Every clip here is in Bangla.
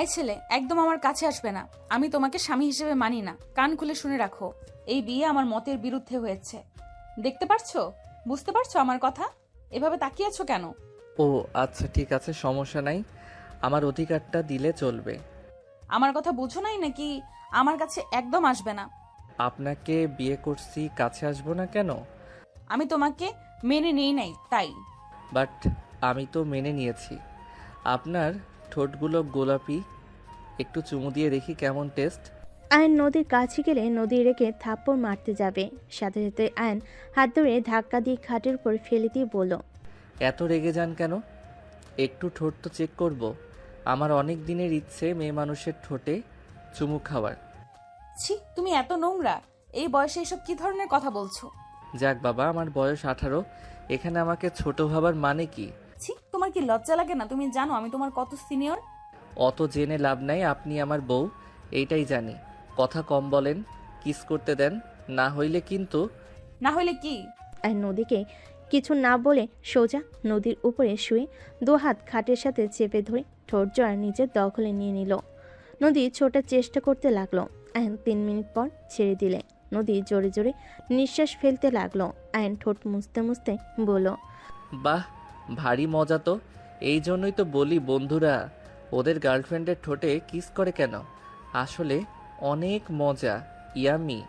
এই ছেলে, একদম আমার কাছে আসবে না। আমি তোমাকে স্বামী হিসেবে মানি না। কান খুলে শুনে রাখো, এই বিয়ে আমার মতের বিরুদ্ধে হয়েছে। দেখতে পারছো? বুঝতে পারছো আমার কথা? এভাবে তাকিয়ে আছো কেন? ও আচ্ছা, ঠিক আছে, সমস্যা নাই। আমার অধিকারটা দিলে চলবে। আমার কথা বুঝো নাই নাকি? আমার কাছে একদম আসবে না। আপনাকে বিয়ে করছি, কাছে আসবো না কেন? আমি তোমাকে মেনে নেই নাই তাই। বাট আমি তো মেনে নিয়েছি। আপনার ঠোঁটগুলো গোলাপি, একটু চুমু দিয়ে দেখি কেমন টেস্ট। আয়ন নদীর কাছে গেলে নদী রেখে থাপ্পড় মারতে যাবে, সাথে সাথে আয়ন হাত ধরে ধাক্কা দিয়ে খাটের উপর ফেলে দিয়ে বলল, এত রেগে যান কেন? একটু ঠোঁট তো চেক করব। আমার অনেক দিনের ইচ্ছে মেয়ে মানুষের ঠোঁটে চুমু খাওয়ার। ছি, তুমি এত নোংরা! এই বয়সে এসব কি ধরনের কথা বলছো? যাক বাবা, আমার বয়স 18, এখানে আমাকে ছোট ভাবার মানে কি? ছি, তোমার কি লজ্জা লাগে না? তুমি জানো আমি তোমার কত সিনিয়র? অত জেনে লাভ নাই, আপনি আমার বউ, এইটাই জানি। কথা কম বলেন, কিস করতে দেন, না হইলে কিন্তু। না হলে কি? আয়ন নদীকে কিছু না বলে সোজা নদীর উপরে শুয়ে দুহাত খাটের সাথে চেপে ধরে ঠোঁট জোড়া নিজের দখলে নিয়ে নিল। নদী ছোটার চেষ্টা করতে লাগলো। আয়ন 3 মিনিট পর ছেড়ে দিলে নদী জোরে জোরে নিঃশ্বাস ফেলতে লাগলো। আয়ন ঠোঁট মুছতে মুছতে বলল, বাহ, ভারী মজা তো। এই জন্যই তো বলি বন্ধুরা ওদের গার্লফ্রেন্ডের ঠোঁটে কিস করে কেন। আসলে অনেক মজা, ইয়ামি।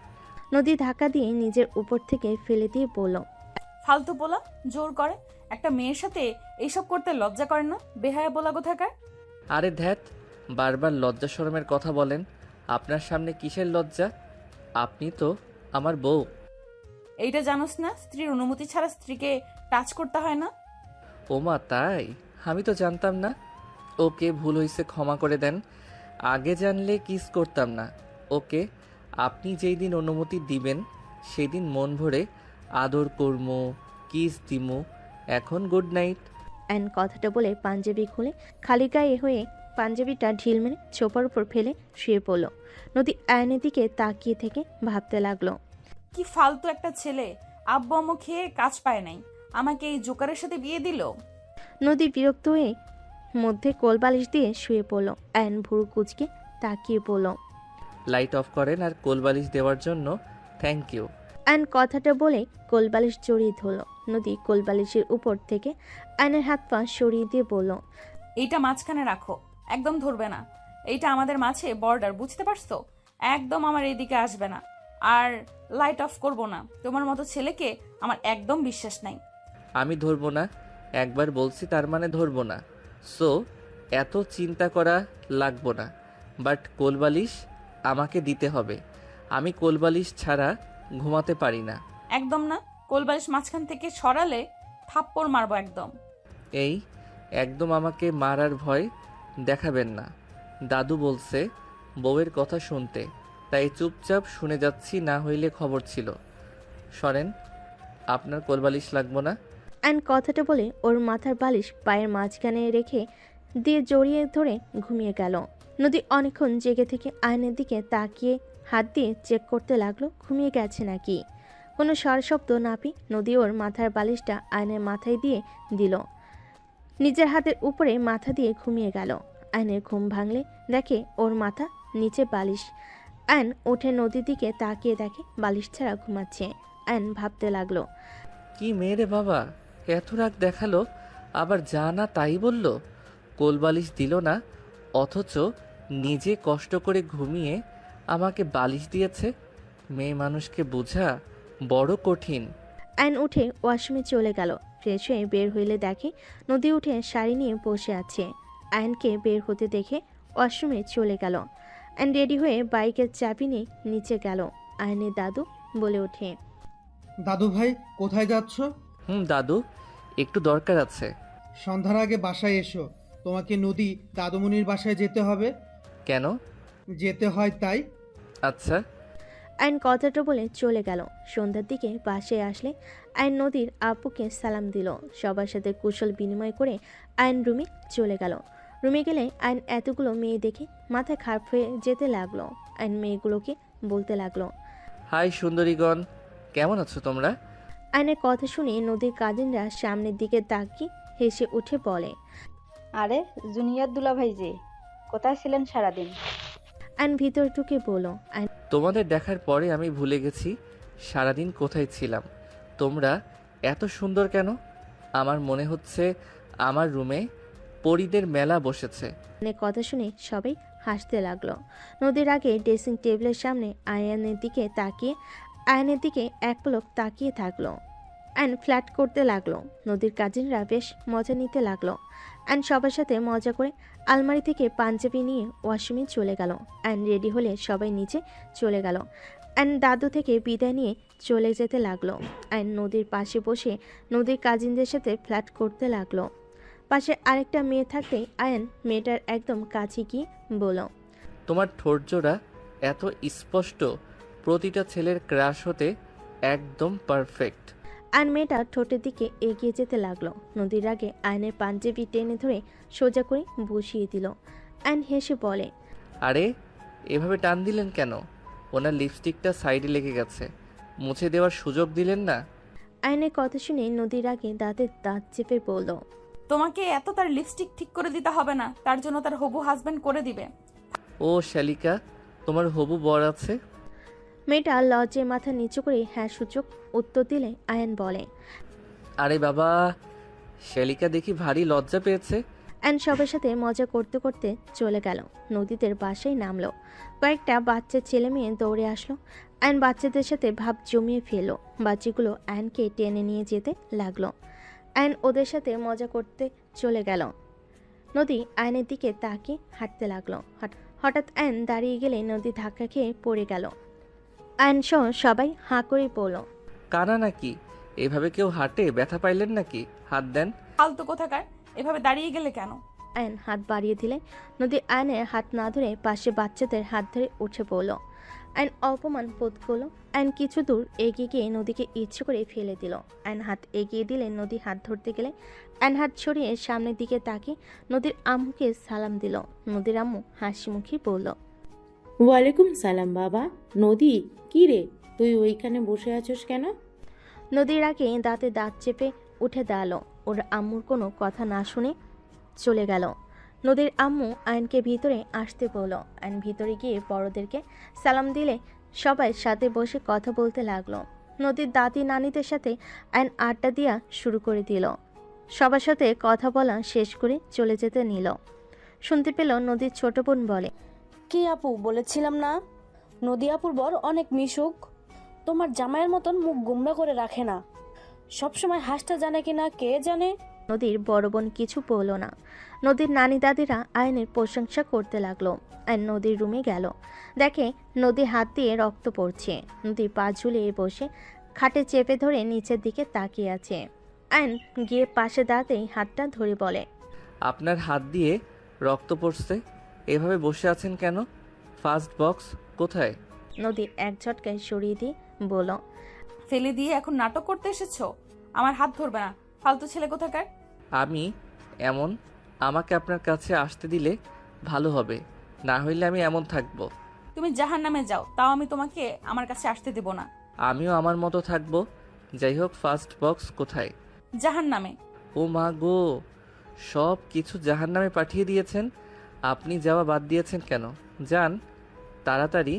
নদী ধাক্কা দিয়ে নিজের উপর থেকে ফেলে দিয়ে বলল, ফালতু পোলা, জোর করে একটা মেয়ের সাথে এইসব করতে লজ্জা করে না? বেহায়া পোলা কোথাকার! আরে ধ্যাত, বারবার লজ্জা শরমের কথা বলেন। আপনার সামনে কিসের লজ্জা? আপনি তো আমার বউ। এইটা জানোস না, স্ত্রীর অনুমতি ছাড়া স্ত্রীকে টাচ করতে হয় না? ওমা তাই? আমি তো জানতাম না। ওকে, ভুল হয়েছে, ক্ষমা করে দেন। আগে জানলে কিস করতাম না। ওকে, আপনি যেই দিন অনুমতি দিবেন সেই দিন মন ভরে আদর করমু, কিস দিমু। এখন গুড নাইট। অ্যান কথাটা বলে পাঞ্জাবি খুলে খালি গায়ে হয়ে পাঞ্জাবিটা ঢিল মেরে ছোপার উপর ফেলে শুয়ে পড়ল। নদী আয়নের দিকে তাকিয়ে থেকে ভাবতে লাগলো, কি ফালতু একটা ছেলে! আব্বু আম্মু খেয়ে কাজ পায় নাই, আমাকে এই জোকারের সাথে বিয়ে দিল। নদী বিরক্ত হয়ে মধ্যে কোলবালিশ দিয়ে শুয়ে পড়ল। অ্যান ভুরু কুচকে তাকিয়ে পড়ল। লাইট অফ করেন, আর কোলবালিশ দেওয়ার জন্য থ্যাংক ইউ। অ্যান কথাটা বলে কোলবালিশ জড়িয়ে ধরল। নদী কোলবালিশের উপর থেকে অ্যানের হাত পা সরিয়ে দিয়ে বলল, এইটা মাঝখানে রাখো, একদম ধরবে না। এইটা আমাদের মাঝে বর্ডার, বুঝতে পারছো? একদম আমার এইদিকে আসবে না। আর লাইট অফ করব না। তোমার মতো ছেলেকে আমার একদম বিশ্বাস নাই। আমি ধরবো না, একবার বলছি তার মানে ধরবো না। সো এত চিন্তা করা লাগবো না। বাট কোলবালিশ আমাকে দিতে হবে। আমি কোলবালিশ ছাড়া ঘুমাতে পারি না। একদম না। কোলবালিশ মাঝখান থেকে সরালে থাপ্পড় মারবো একদম। এই একদম আমাকে মারার ভয় দেখাবেন না। দাদু বলছে বউয়ের কথা শুনতে, তাই চুপচাপ শুনে যাচ্ছি, না হইলে খবর ছিল। সরেন, আপনার কোলবালিশ লাগবো না। অ্যান কথাটা বলে ওর মাথার বালিশ পায়ের মাঝখানে রেখে দিয়ে জড়িয়ে ধরে ঘুমিয়ে গেল। নদী অনেকক্ষণ জেগে থেকে আয়নের দিকে তাকিয়ে হাত দিয়ে চেক করতে লাগলো ঘুমিয়ে গেছে নাকি। কোনো স্বরশব্দ না পেয়ে নদী ওর মাথার বালিশটা আয়নের মাথায় দিয়ে দিল। নিজের হাতের উপরে মাথা দিয়ে ঘুমিয়ে গেল। আয়নের ঘুম ভাঙলে দেখে ওর মাথা নিচে বালিশ। আয়ন উঠে নদীর দিকে তাকিয়ে দেখে বালিশ ছাড়া ঘুমাচ্ছে। আয়ন ভাবতে লাগলো, কি মেয়েরে বাবা, এত রাগ দেখালো, আবার যা না তাই বলল। কোলবালিশ দিল না, অথচ নিজে কষ্ট করে ঘুমিয়ে আমাকে বালিশ দিয়েছে। মেয়ে মানুষকে বোঝা বড় কঠিন। আয়ন উঠে ওয়াশরুমে চলে গেল। ফ্রেশ হয়ে বের হইলে দেখে নদী উঠে শাড়ি নিয়ে বসে আছে। আয়নকে বের হতে দেখে ওয়াশরুমে চলে গেল। আয়ন রেডি হয়ে বাইকের চাবি নিয়ে নিচে গেল। আয়নের দাদু বলে ওঠে, দাদু ভাই, কোথায় যাচ্ছ? দাদু, একটু দরকার আছে। সন্ধ্যার আগে বাসায় এসো। তোমাকে নদী দাদুমণির বাসায় যেতে হবে। কেন? যেতে হয় তাই। আচ্ছা। আয়ন কথাটা বলে চলে গেল। সন্ধ্যার দিকে বাসায় আসলে আয়ন নদীর আব্বুকে সালাম দিল। সবার সাথে কুশল বিনিময় করে আয়ন রুমে চলে গেল। রুমে গেলে আয়ন এতগুলো মেয়ে দেখে মাথা খারাপ হয়ে যেতে লাগলো। আয়ন মেয়েগুলোকে বলতে লাগলো, হাই সুন্দরীগণ, কেমন আছো তোমরা? আয়নের কথা শুনে নদীর কাজিনরা সামনের দিকে তাকিয়ে হেসে উঠে বলে, আরে জুনিয়র দুলাভাই যে। কোথায় ছিলেন সারাদিন? আয়ন ভিতর ঢুকে বলল। আয়ন তোমাদের দেখার পরে আমি ভুলে গেছি সারাদিন কোথায় ছিলাম। তোমরা এত সুন্দর কেন? আমার মনে হচ্ছে আমার রুমে পরীদের মেলা বসেছে। আয়নের কথা শুনে সবাই হাসতে লাগলো। নদীর আগে ড্রেসিং টেবিলের সামনে আয়নের দিকে এক পলক তাকিয়ে থাকলো। আয়ন ফ্ল্যাট করতে লাগলো। নদীর কাজিনরা বেশ মজা নিতে লাগলো। আয়ন সবার সাথে মজা করে আলমারি থেকে পাঞ্জাবি নিয়ে ওয়াশরুমে চলে গেল। আয়ন রেডি হলে সবাই নিচে চলে গেল। আয়ন দাদু থেকে বিদায় নিয়ে চলে যেতে লাগলো। আয়ন নদীর পাশে বসে নদীর কাজিনদের সাথে ফ্ল্যাট করতে লাগলো। পাশে আরেকটা মেয়ে থাকতেই আয়ন মেয়েটার একদম কাছে গিয়ে বলল। তোমার ঠোঁটজোড়া এত স্পষ্ট, প্রতিটা ছেলের ক্রাশ হতে একদম পারফেক্ট। আয়ন মেয়েটা ঠোঁটের দিকে এগিয়ে যেতে লাগলো। নদীর আগে আয়নের পাঞ্জাবি টেনে ধরে সোজা করে বসিয়ে দিল। আয়ন হেসে বলে, আরে এভাবে টান দিলেন কেন? ওনার লিপস্টিকটা সাইডে লেগে গেছে, মুছে দেওয়ার সুযোগ দিলেন না? আয়নের কথা শুনে নদীর আগে দাঁতের দাঁত চেপে বলল, তোমাকে এত তার লিপস্টিক ঠিক করে দিতে হবে না, তার জন্য তার হবু হাজবেন্ড করে দিবে। ও শালিকা, তোমার হবু বর আছে? মেয়েটা লজ্জায় মাথা নিচু করে হ্যাঁ সূচক উত্তর দিলে আয়ন বলে। আরে বাবা, শালিকা দেখি ভারী লজ্জা পেয়েছে। আয়ন সবার সাথে মজা করতে করতে চলে গেল। নদীদের বাসায় নামলো। কয়েকটা বাচ্চা ছেলে মেয়ে দৌড়ে আসলো। আয়ন বাচ্চাদের সাথে ভাব জমিয়ে ফেললো। বাচ্চাগুলো আয়নকে টেনে নিয়ে যেতে লাগলো। আয়ন ওদের সাথে মজা করতে চলে গেল। নদী আয়নের দিকে তাকিয়ে হাঁটতে লাগলো। হঠাৎ আয়ন দাঁড়িয়ে গেলে নদী ধাক্কা খেয়ে পড়ে গেল। আয়ন সহ সবাই হাঁ করে পড়ল। কানা নাকি? এভাবে কেউ হাঁটে? ব্যথা পাইলেন নাকি? হাত দেন। ফালতু কোথাকার, এভাবে দাঁড়িয়ে গেলে কেন? আয়ন হাত বাড়িয়ে দিলে নদী আয়নের হাত না ধরে পাশে বাচ্চাদের হাত ধরে উঠে পড়ল। আয়ন অপমান বোধ করলো। আয়ন কিছু দূর এগিয়ে গিয়ে নদীকে ইচ্ছে করে ফেলে দিল। আয়ন হাত এগিয়ে দিলে নদী হাত ধরতে গেলে আয়ন হাত ছড়িয়ে সামনের দিকে তাকিয়ে নদীর আম্মুকে সালাম দিল। নদীর আম্মু হাসি মুখে বলল, ওয়ালাইকুম সালাম বাবা। নদী, কি রে তুই ওইখানে বসে আছিস কেন? নদীর আগে দাঁতে দাঁত চেপে উঠে দাঁড়ালো। ওর আম্মুর কোনো কথা না শুনে চলে গেল। নদীর আম্মু আয়নকে ভিতরে আসতে বলল। আয়ন ভিতরে গিয়ে বড়দেরকে সালাম দিলে সবাই সাথে বসে কথা বলতে লাগলো। নদীর দাদি নানিদের সাথে আয়ন আড্ডা দেওয়া শুরু করে দিল। সবার সাথে কথা বলা শেষ করে চলে যেতে নিল। শুনতে পেল নদীর ছোট বোন বলে, কি আপু, বলেছিলাম না নদী আপুর বর অনেক মিশুক। তোমার জামাইয়ের মতন মুখ গুমরা করে রাখে না, সবসময় হাসতে জানে কিনা কে জানে। নদীর বড় বোন কিছু বলল না। নদীর নানি দাদিরা আয়নের প্রশংসা করতে লাগলো। আয়ন নদীর রুমে গেল। দেখে নদী হাত দিয়ে রক্ত পড়ছে। নদী পা ঝুলিয়ে বসে খাটে চেপে ধরে নিচের দিকে তাকিয়ে আছে। আয়ন গিয়ে পাশে দাঁড়াতেই হাতটা ধরে বলে, আপনার হাত দিয়ে রক্ত পড়ছে, এভাবে বসে আছেন কেন? ফার্স্ট বক্স কোথায়? নদী এক ঝটকায় সরিয়ে দিয়ে বলল, ফেলে দিয়ে এখন নাটক করতে এসেছো? আমার হাত ধরবে না, ফালতু ছেলে কোথাকার। আমি এমন, আমাকে আপনার কাছে আসতে দিলে ভালো হবে, না হইলে আমি এমন থাকবো। তুমি জাহান্নামে যাও, তাও আমি তোমাকে আমার কাছে আসতে দেব না। আমিও আমার মতো থাকবো। যাই হোক, ফার্স্ট বক্স কোথায়? জাহান্নামে। ও মা গো, সব কিছু জাহান্নামে পাঠিয়ে দিয়েছেন। আপনি যাওয়া বাদ দিয়েছেন কেন? যান তাড়াতাড়ি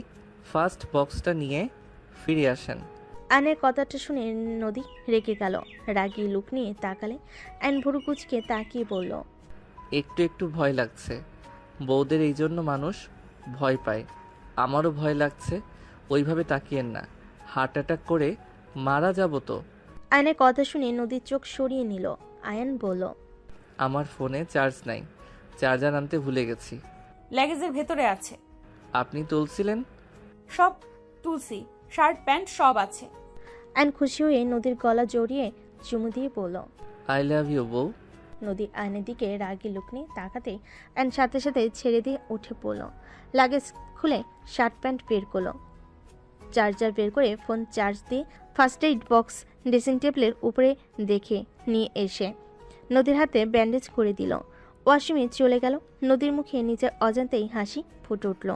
ফার্স্ট বক্সটা নিয়ে ফিরে আসেন। আয়নের কথাটা শুনে নদী রেগে গেল। রাগী লুক নিয়ে তাকালে আয়ন ভুরু কুচকে তাকিয়ে বলল, একটু একটু ভয় লাগছে। বউদের এই জন্য মানুষ ভয় পায়। আমারও ভয় লাগছে। ওইভাবে তাকিয়েন না, হার্ট অ্যাটাক করে মারা যাব তো। আয়নের কথা শুনে নদীর চোখ সরিয়ে নিল। আয়ন বলল, আমার ফোনে চার্জ নাই, চার্জার আনতে ভুলে গেছি। ল্যাগেজের ভেতরে আছে। আপনি তুলছিলেন? সব তুলসি, শার্ট প্যান্ট সব আছে। আয়ন খুশি হয়ে নদীর গলা জড়িয়ে চুমু দিয়ে বলল, আই লাভ ইউ বউ। নদী আয়নের দিকে রাগী লুক নিয়ে তাকাতেই আয়ন সাথে সাথে ছেড়ে দিয়ে উঠে পড়ল। লাগেজ খুলে শার্ট প্যান্ট বের করলো। চার্জার বের করে ফোন চার্জ দিয়ে ফার্স্ট এইড বক্স ড্রেসিং টেবিলের উপরে দেখে নিয়ে এসে নদীর হাতে ব্যান্ডেজ করে দিল। ওয়াশরুমে চলে গেল। নদীর মুখে নিজের অজান্তেই হাসি ফুটে উঠল।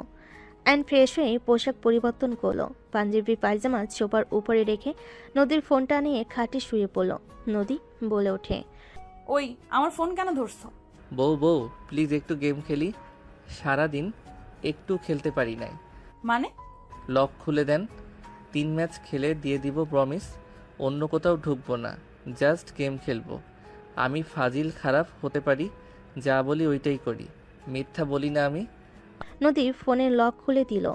অ্যান্ড ফ্রেশ হয়ে পোশাক পরিবর্তন করলো। পাঞ্জাবি পায়জামা সোফার উপরে রেখে নদীর ফোনটা নিয়ে খাটে শুয়ে পড়ল। নদী বলে ওঠে, ওই আমার ফোন কেন ধরছো? বউ বউ, প্লিজ একটু গেম খেলি। সারাদিন একটু খেলতে পারি নাই। মানে? লক খুলে দেন, 3 ম্যাচ খেলে দিয়ে দিব প্রমিস। অন্য কোথাও ঢুকবো না, জাস্ট গেম খেলবো। আমি ফাজিল খারাপ হতে পারি, যা বলি ওইটাই করি, মিথ্যা বলি না আমি। নদী ফোনের লক খুলে দিল।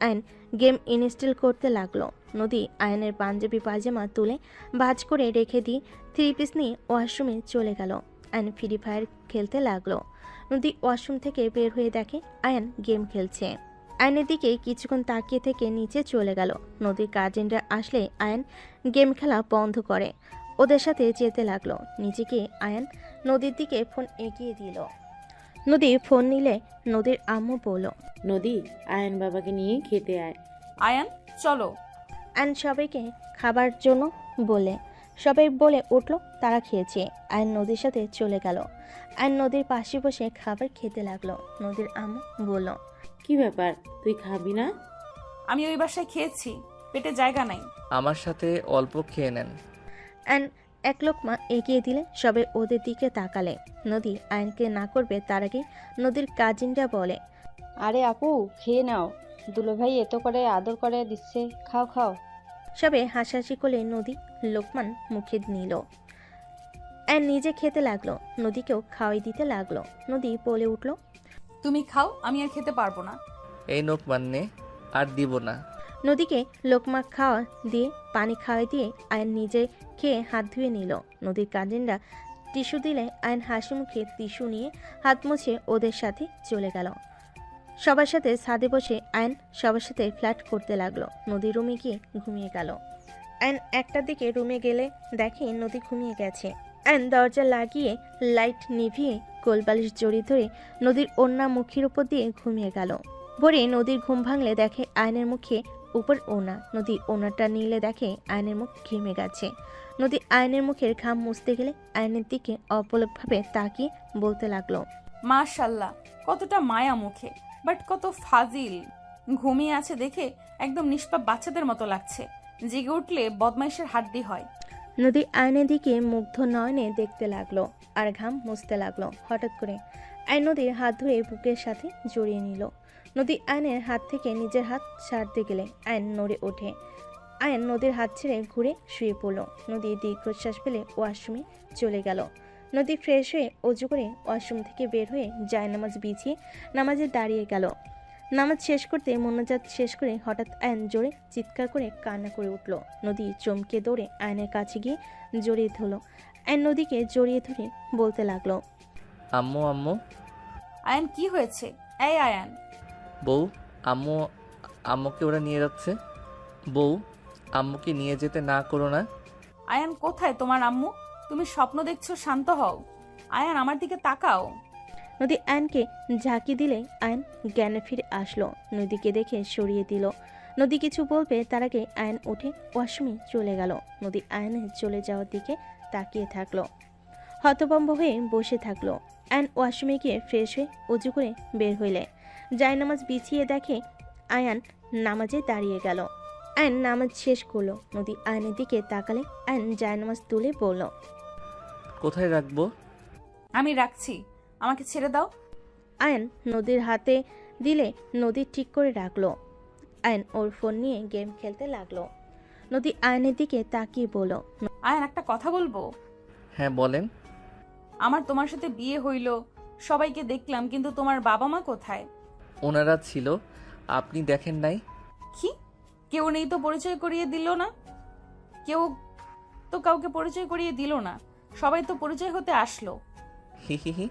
আয়ন গেম ইনস্টল করতে লাগলো। নদী আয়নের পাঞ্জাবি পায়জামা তুলে ভাঁজ করে রেখে দিয়ে 3 পিস নিয়ে ওয়াশরুমে চলে গেল। আয়ন ফ্রি ফায়ার খেলতে লাগলো। নদী ওয়াশরুম থেকে বের হয়ে দেখে আয়ন গেম খেলছে। আয়নের দিকে কিছুক্ষণ তাকিয়ে থেকে নিচে চলে গেল। নদীর কাজিনরা আসলে আয়ন গেম খেলা বন্ধ করে ওদের সাথে যেতে লাগলো। নিজেকে আয়ন নদীর দিকে ফোন এগিয়ে দিল। নদী ফোন নিলে নদীর আম্মু বলল, নদী, আয়ন বাবাকে নিয়ে খেতে আয়। আয়ান চলো। আয়ন সবাইকে খাবার জন্য বলে সবাই বলে উঠল। তারা খেয়েছে। আয়ন নদীর সাথে চলে গেল। আয়ন নদীর পাশে বসে খাবার খেতে লাগলো। নদীর আম্মু বলল, কি ব্যাপার, তুই খাবি না? আমি ওই বাসায় খেয়েছি, পেটে জায়গা নাই। আমার সাথে অল্প খেয়ে নেন। আয়ন এক লোকমা এগিয়ে দিলে সবাই ওদের দিকে তাকালে। নদী আয়নকে না করবে তার আগে নদীর কাজিনরা বলে, আরে আপু, খেয়ে নাও, দুলোভাই এত করে আদর করে দিচ্ছে, খাও খাও। সবে হাসাহাসি করলে নদী লোকমান মুখে নিল। আয়ন নিজে খেতে লাগলো, নদীকেও খাওয়াই দিতে লাগলো। নদী বলে উঠল, তুমি খাও, আমি আর খেতে পারবো না। এই নোক মান্নে আর দিব না। নদীকে লোকমা খাওয়া দিয়ে পানি খাওয়াই দিয়ে আয়ন নিজে খেয়ে হাত ধুয়ে নিল। নদীর কাজিনরা টিস্যু দিলে আয়ন হাসি মুখে টিস্যু নিয়ে হাত মুছে ওদের সাথে চলে গেল। সবার সাথে ছাদে বসে আয়ন সবার সাথে ফ্ল্যাট করতে লাগলো। নদী রুমে গিয়ে ঘুমিয়ে গেল। আয়ন একটার দিকে রুমে গেলে দেখে নদী ঘুমিয়ে গেছে। আয়ন দরজা লাগিয়ে লাইট নিভিয়ে কোলবালিশ জড়িয়ে ধরে নদীর ওড়না মুখের উপর দিয়ে ঘুমিয়ে গেল। ভোরে নদীর ঘুম ভাঙলে দেখে আয়নের মুখে উপর ওনা। নদী ওনাটা নিলে দেখে আয়নের মুখ ঘেমে গেছে। নদী আয়নের মুখের ঘাম মুছতে গেলে আয়নের দিকে অপলকভাবে তাকিয়ে বলতে লাগলো, মাশাল্লাহ, কতটা মায়া মুখে, বাট কত ফাজিল। ঘুমিয়ে আছে দেখে একদম নিষ্পাপ বাচ্চাদের মতো লাগছে, জেগে উঠলে বদমাইশের হাড্ডি হয়। নদী আয়নের দিকে মুগ্ধ নয়নে দেখতে লাগলো আর ঘাম মুছতে লাগলো। হঠাৎ করে আয়ন নদীর হাত ধরে বুকের সাথে জড়িয়ে নিল। নদী আয়নের হাত থেকে নিজের হাত ছাড়তে গেলে আয়ন নড়ে ওঠে। আয়ন নদীর হাত ছেড়ে ঘুরে শুয়ে পড়ল। নদী দীর্ঘশ্বাস ফেলে ওয়াশরুমে চলে গেল। নদী ফ্রেশ হয়ে অজু করে ওয়াশরুম থেকে বের হয়ে জায়নামাজ বিছিয়ে নামাজে দাঁড়িয়ে গেল। নামাজ শেষ করতে মোনাজাত শেষ করে হঠাৎ আয়ন জোরে চিৎকার করে কান্না করে উঠল। নদী চমকে দৌড়ে আয়নের কাছে গিয়ে জড়িয়ে ধরল। আয়ন নদীকে জড়িয়ে ধরে বলতে লাগলো, আম্মু আম্মু। আয়ান কি হয়েছে? এই আয়ান। বউ, আম্মু আম্মুকে ওরা নিয়ে যাচ্ছে। বউ, আম্মুকে নিয়ে যেতে না করো না। আয়ান কোথায় তোমার আম্মু? তুমি স্বপ্ন দেখছো, শান্ত হও। আয়ান আমার দিকে তাকাও। নদী আয়নকে ঝাঁকি দিলে আয়ন জ্ঞানে ফিরে আসলো। নদীকে দেখে সরিয়ে দিল। নদী কিছু বলবে তার আগে আয়ন উঠে ওয়াশরুমে চলে গেল। নদী আয়নের চলে যাওয়ার দিকে তাকিয়ে থাকলো, হতভম্ব হয়ে বসে থাকলো। আয়ন ওয়াশরুমে গিয়ে ফ্রেশ হয়ে উজু করে বের হইলে জায়নামাজ বিছিয়ে দেখে আয়ান নামাজে দাঁড়িয়ে গেল। আয়ন নামাজ শেষ করলো। নদী আয়নের দিকে তাকালে আয়ন জায়নামাজ তুলে বলল, কোথায় রাখবো? আমি রাখছি, আমাকে ছেড়ে দাও। আয়ন নদীর হাতে দিলে নদী ঠিক করে রাখলো। আয়ন ওর ফোন নিয়ে গেম খেলতে লাগলো। নদী আয়নের দিকে তাকিয়ে বলল, আয়ান একটা কথা বলবো? হ্যাঁ বলেন। আমার তোমার সাথে বিয়ে হইল, সবাইকে দেখলাম, কিন্তু তোমার বাবা মা কোথায়? ওনারা ছিল, আপনি দেখেন নাই? কি? কেউ নেই তো পরিচয় করিয়ে দিল না? কেউ তো কাউকে পরিচয় করিয়ে দিল না, সবাই তো পরিচয় হতে আসলো। হি হি হি।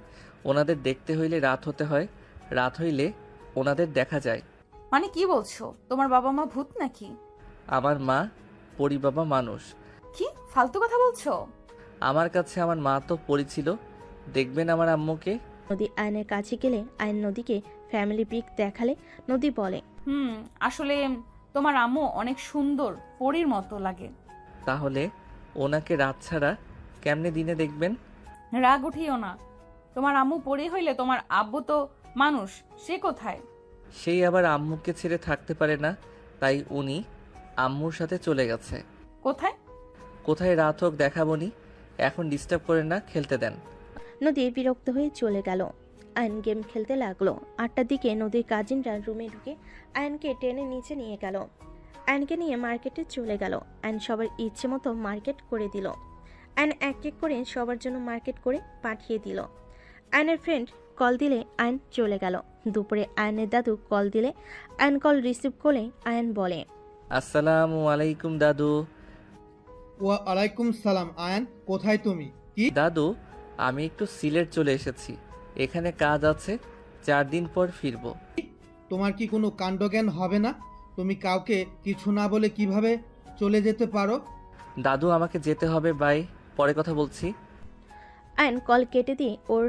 ওনাদের দেখতে হইলে রাত হতে হয়, রাত হইলে ওনাদের দেখা যায়। মানে কি বলছো? তোমার বাবা মা ভূত নাকি? আমার মা পরিবাবা মানুষ। কি ফালতু কথা বলছো? আমার কাছে আমার মা তো পরি ছিল। দেখবেন আমার আম্মুকে। নদী আয়নের কাছে গেলে আয়ন নদীকে ফ্যামিলি পিক দেখালে নদী বলে, আসলে তোমার আম্মু অনেক সুন্দর, পরীর মতো লাগে। তাহলে ওনাকে রাত ছাড়া কেমনে দিনে দেখবেন? রাগ উঠিও না, তোমার আম্মু পরী হইলে তোমার আব্বু তো মানুষ, সে কোথায়? সেই আবার আম্মুকে ছেড়ে থাকতে পারে না, তাই উনি আম্মুর সাথে চলে গেছে। কোথায়? কোথায় রাত হোক দেখাবনি, এখন ডিস্টার্ব করেন না, খেলতে দেন। নদী বিরক্ত হয়ে চলে গেল। আয়ন গেম খেলতে লাগলো। 8টার দিকে নদীর কাজিনরা রুমে ঢুকে আয়নকে টেনে নিচে নিয়ে গেল। আয়নকে নিয়ে মার্কেটে চলে গেল। আয়ন সবার ইচ্ছে মতো মার্কেট করে দিল। আয়ন এক এক করে সবার জন্য মার্কেট করে পাঠিয়ে দিল। আয়নের ফ্রেন্ড কল দিলে আয়ন চলে গেল। দুপুরে আয়নের দাদু কল দিলে আয়ন কল রিসিভ করে আয়ন বলে, আসসালামু আলাইকুম দাদু। ওয়ালাইকুম সালাম। আয়ান, কোথায় তুমি? কি? দাদু, আমি একটু সিলেট চলে এসেছি, এখানে কাজ আছে, 4 দিন পর ফিরবো। তোমার কি কোনো কাণ্ডজ্ঞান হবে না? তুমি কাউকে কিছু না বলে কিভাবে চলে যেতে পারো? দাদু, আমাকে যেতে হবে, বাই, পরে কথা বলছি। আয়ন কল কেটে দিয়ে ওর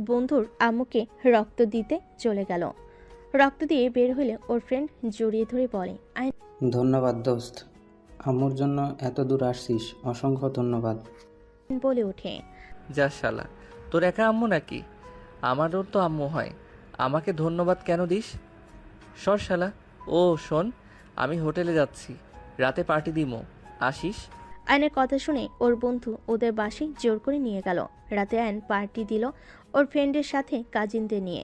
বন্ধুর আম্মুকে রক্ত দিতে চলে গেল। রক্ত দিয়ে বের হলে ওর ফ্রেন্ড জড়িয়ে ধরে বলে, আয়ন ধন্যবাদ দোস্ত, আম্মুর জন্য এত দূর আসছিস, অসংখ্য ধন্যবাদ। বলে ওঠে, যা শালা, তোর একা আম্মু নাকি? আমারও তো আম্মু হয়, আমাকে ধন্যবাদ কেন দিস? সর শালা। ও শোন, আমি হোটেলে যাচ্ছি, রাতে পার্টি দিমো, আসিস? আয়নের কথা শুনে ওর বন্ধু ওদের বাসায় জোর করে নিয়ে গেল। রাতে আয়ন পার্টি দিল ওর ফ্রেন্ডের সাথে কাজিনদের নিয়ে।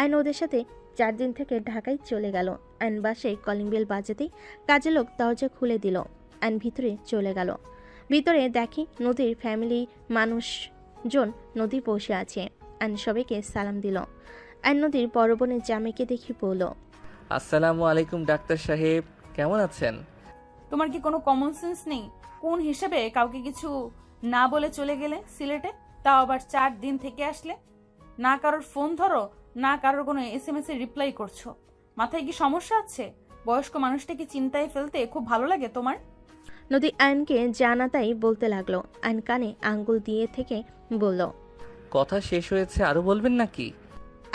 আয়ন ওদের সাথে 4 দিন থেকে ঢাকায় চলে গেল। আয়ন বাসায় কলিং বেল বাজাতেই কাজের লোক দরজা খুলে দিল। আয়ন ভিতরে চলে গেল। ভিতরে দেখি নদীর ফ্যামিলি মানুষজন নদী বসে আছে। আয়ন সবাইকে সালাম দিল। আয়ন নদীর বড় বোনের জামাইকে দেখি বলল, আসসালামু আলাইকুম ডাক্তার সাহেব, কেমন আছেন? তোমার কি কোনো কমন সেন্স নেই? কোন হিসেবে কাউকে কিছু না বলে চলে গেলে সিলেটে, তাও আবার 4 দিন থেকে আসলে? না কারোর ফোন ধরো, না কারোর কোনো SMS এর রিপ্লাই করছো। মাথায় কি সমস্যা আছে? বয়স্ক মানুষটাকে চিন্তায় ফেলতে খুব ভালো লাগে তোমার? নদী আয়নকে জানা তাই বলতে লাগলো। আয়ন কানে আঙ্গুল দিয়ে থেকে বলল, কথা শেষ হয়েছে, আরো বলবেন নাকি?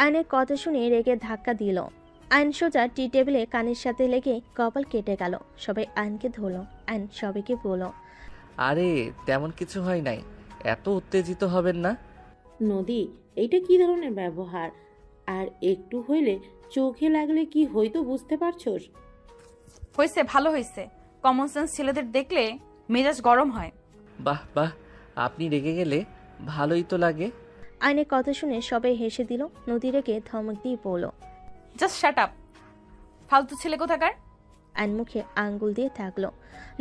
আয়নের কথা শুনে রেগে ধাক্কা দিল। আয়ন সোজা টি টেবিলে কানের সাথে লেগে কপাল কেটে গেল। সবাই আয়নকে ধরল। আয়ন সবাইকে বলল, আরে তেমন কিছু হয় নাই, এত উত্তেজিত হবেন না। নদী, এইটা কি ধরনের ব্যবহার? আর একটু হইলে চোখে লাগলে কি হইতো বুঝতে পারছোস? হয়েছে, ভালো হয়েছে। কমন সেন্স ছেলেদের দেখলে মেজাজ গরম হয়। বাহ বাহ, আপনি রেগে গেলে ভালোই তো লাগে। আয়নের কথা শুনে সবাই হেসে দিল। নদী রেগে ধমক দিয়ে বলল, জাস্ট শাট আপ, ফালতু ছেলে কোথাকার। আয়ন মুখে আঙ্গুল দিয়ে থাকলো।